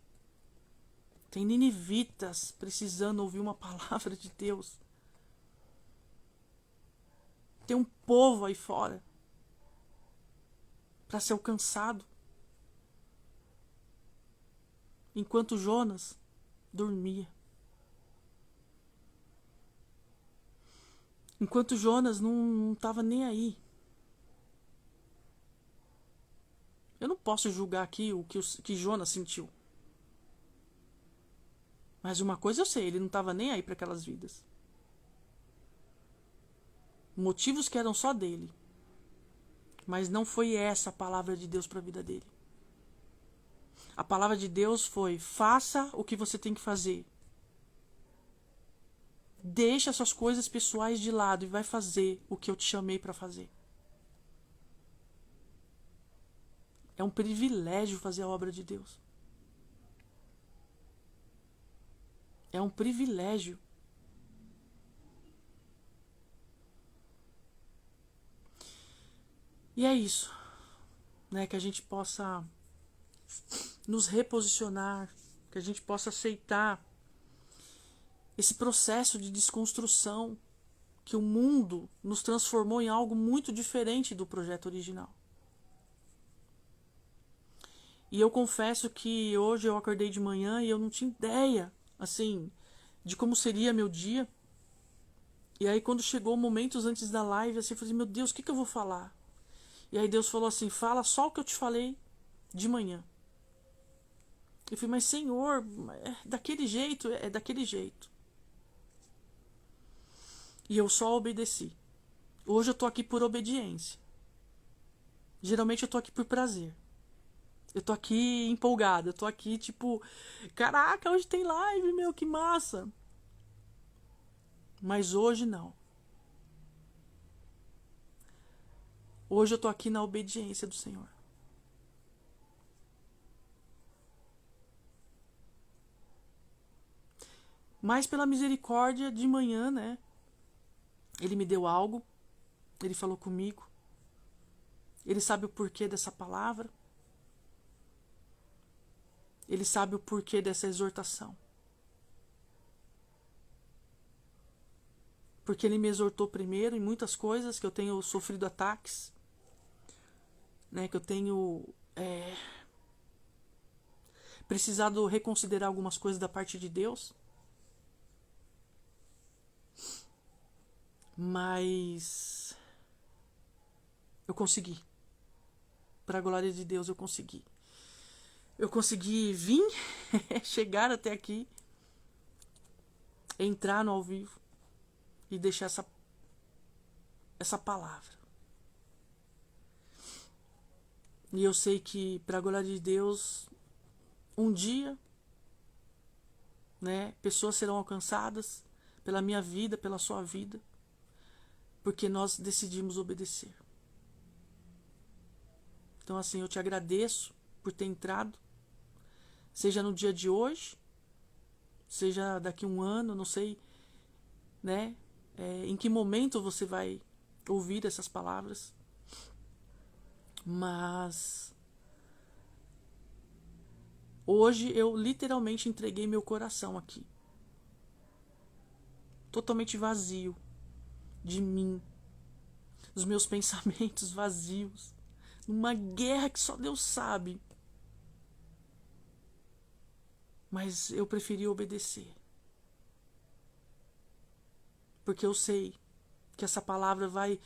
Speaker 1: Tem ninivitas precisando ouvir uma palavra de Deus. Tem um povo aí fora para ser alcançado. Enquanto Jonas dormia. Enquanto Jonas não estava nem aí. Eu não posso julgar aqui o que Jonas sentiu. Mas uma coisa eu sei, ele não estava nem aí para aquelas vidas. Motivos que eram só dele. Mas não foi essa a palavra de Deus para a vida dele. A palavra de Deus foi: faça o que você tem que fazer. Deixa suas coisas pessoais de lado e vai fazer o que eu te chamei para fazer. É um privilégio fazer a obra de Deus. É um privilégio. E é isso, né? Que a gente possa nos reposicionar, que a gente possa aceitar esse processo de desconstrução que o mundo nos transformou em algo muito diferente do projeto original. E eu confesso que hoje eu acordei de manhã e eu não tinha ideia, assim, de como seria meu dia. E aí quando chegou momentos antes da live, assim, eu falei, meu Deus, o que eu vou falar? E aí Deus falou assim, fala só o que eu te falei de manhã. Eu falei, mas Senhor, é daquele jeito, é daquele jeito. E eu só obedeci. Hoje eu tô aqui por obediência. Geralmente eu tô aqui por prazer. Eu tô aqui empolgada, eu tô aqui tipo, caraca, hoje tem live, meu, que massa. Mas hoje não. Hoje eu tô aqui na obediência do Senhor. Mas pela misericórdia, de manhã, né? Ele me deu algo, ele falou comigo. Ele sabe o porquê dessa palavra. Ele sabe o porquê dessa exortação. Porque ele me exortou primeiro em muitas coisas, que eu tenho sofrido ataques, né? Que eu tenho precisado reconsiderar algumas coisas da parte de Deus. Mas eu consegui. Para a glória de Deus eu consegui. Eu consegui vir, chegar até aqui, entrar no ao vivo e deixar essa palavra. E eu sei que, para a glória de Deus, um dia, né, pessoas serão alcançadas pela minha vida, pela sua vida, porque nós decidimos obedecer. Então, assim, eu te agradeço por ter entrado, seja no dia de hoje, seja daqui a um ano, não sei, né, em que momento você vai ouvir essas palavras. Mas hoje eu literalmente entreguei meu coração aqui. Totalmente vazio de mim, dos meus pensamentos vazios, numa guerra que só Deus sabe. Mas eu preferi obedecer. Porque eu sei que essa palavra vai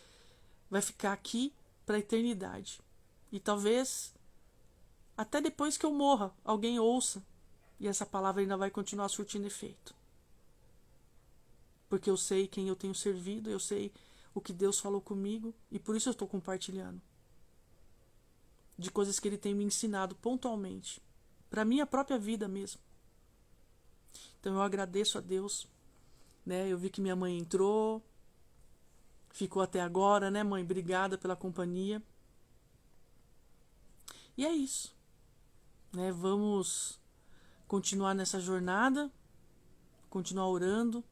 Speaker 1: ficar aqui para a eternidade. E talvez até depois que eu morra, alguém ouça e essa palavra ainda vai continuar surtindo efeito. Porque eu sei quem eu tenho servido, eu sei o que Deus falou comigo e por isso eu estou compartilhando. De coisas que Ele tem me ensinado pontualmente. Para a minha própria vida mesmo. Então eu agradeço a Deus. Né? Eu vi que minha mãe entrou. Ficou até agora, né, mãe? Obrigada pela companhia. E é isso. Né? Vamos continuar nessa jornada. Continuar orando.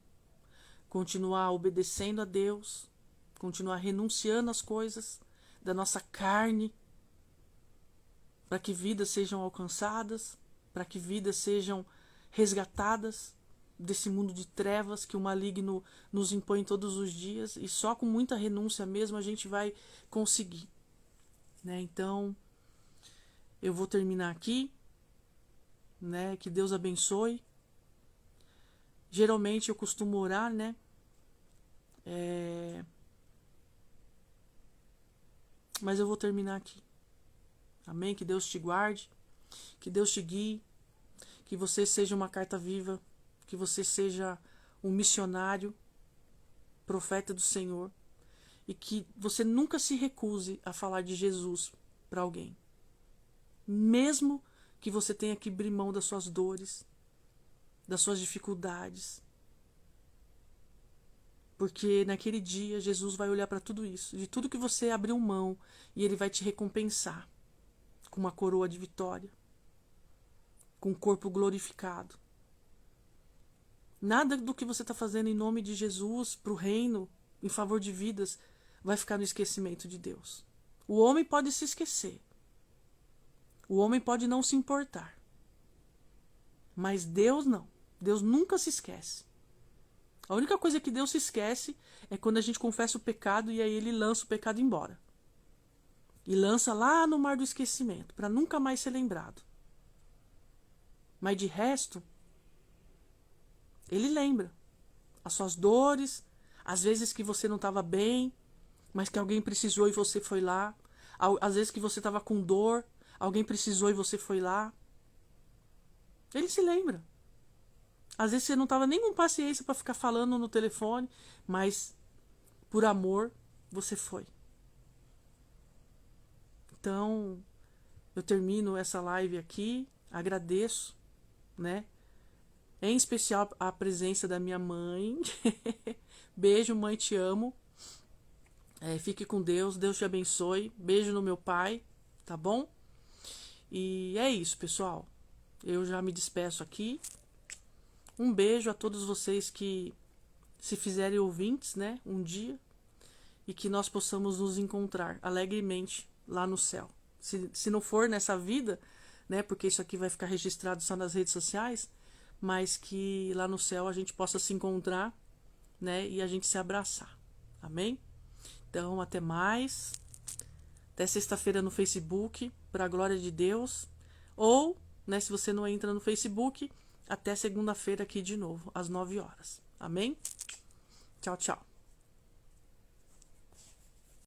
Speaker 1: Continuar obedecendo a Deus. Continuar renunciando às coisas da nossa carne. Para que vidas sejam alcançadas. Para que vidas sejam resgatadas desse mundo de trevas que o maligno nos impõe todos os dias. E só com muita renúncia mesmo a gente vai conseguir. Né? Então, eu vou terminar aqui. Né? Que Deus abençoe. Geralmente eu costumo orar, né? Mas eu vou terminar aqui. Amém? Que Deus te guarde. Que Deus te guie. Que você seja uma carta viva. Que você seja um missionário, profeta do Senhor. E que você nunca se recuse a falar de Jesus para alguém. Mesmo que você tenha que abrir mão das suas dores, das suas dificuldades. Porque naquele dia Jesus vai olhar para tudo isso, de tudo que você abriu mão, e Ele vai te recompensar com uma coroa de vitória, com um corpo glorificado. Nada do que você está fazendo em nome de Jesus, para o reino, em favor de vidas, vai ficar no esquecimento de Deus. O homem pode se esquecer. O homem pode não se importar. Mas Deus não. Deus nunca se esquece. A única coisa que Deus se esquece é quando a gente confessa o pecado e aí Ele lança o pecado embora. E lança lá no mar do esquecimento, para nunca mais ser lembrado. Mas de resto, Ele lembra as suas dores, às vezes que você não estava bem, mas que alguém precisou e você foi lá. Às vezes que você estava com dor, alguém precisou e você foi lá. Ele se lembra. Às vezes você não estava nem com paciência para ficar falando no telefone, mas por amor você foi. Então, eu termino essa live aqui, agradeço, né? Em especial a presença da minha mãe. Beijo, mãe, te amo. Fique com Deus, Deus te abençoe. Beijo no meu pai, tá bom? E é isso, pessoal. Eu já me despeço aqui. Um beijo a todos vocês que se fizerem ouvintes, né, um dia, e que nós possamos nos encontrar alegremente lá no céu. Se não for nessa vida, né, porque isso aqui vai ficar registrado só nas redes sociais, mas que lá no céu a gente possa se encontrar, né, e a gente se abraçar. Amém? Então, até mais. Até sexta-feira no Facebook, para a glória de Deus. Ou, né, se você não entra no Facebook, até segunda-feira aqui de novo, às 9 horas. Amém? Tchau, tchau.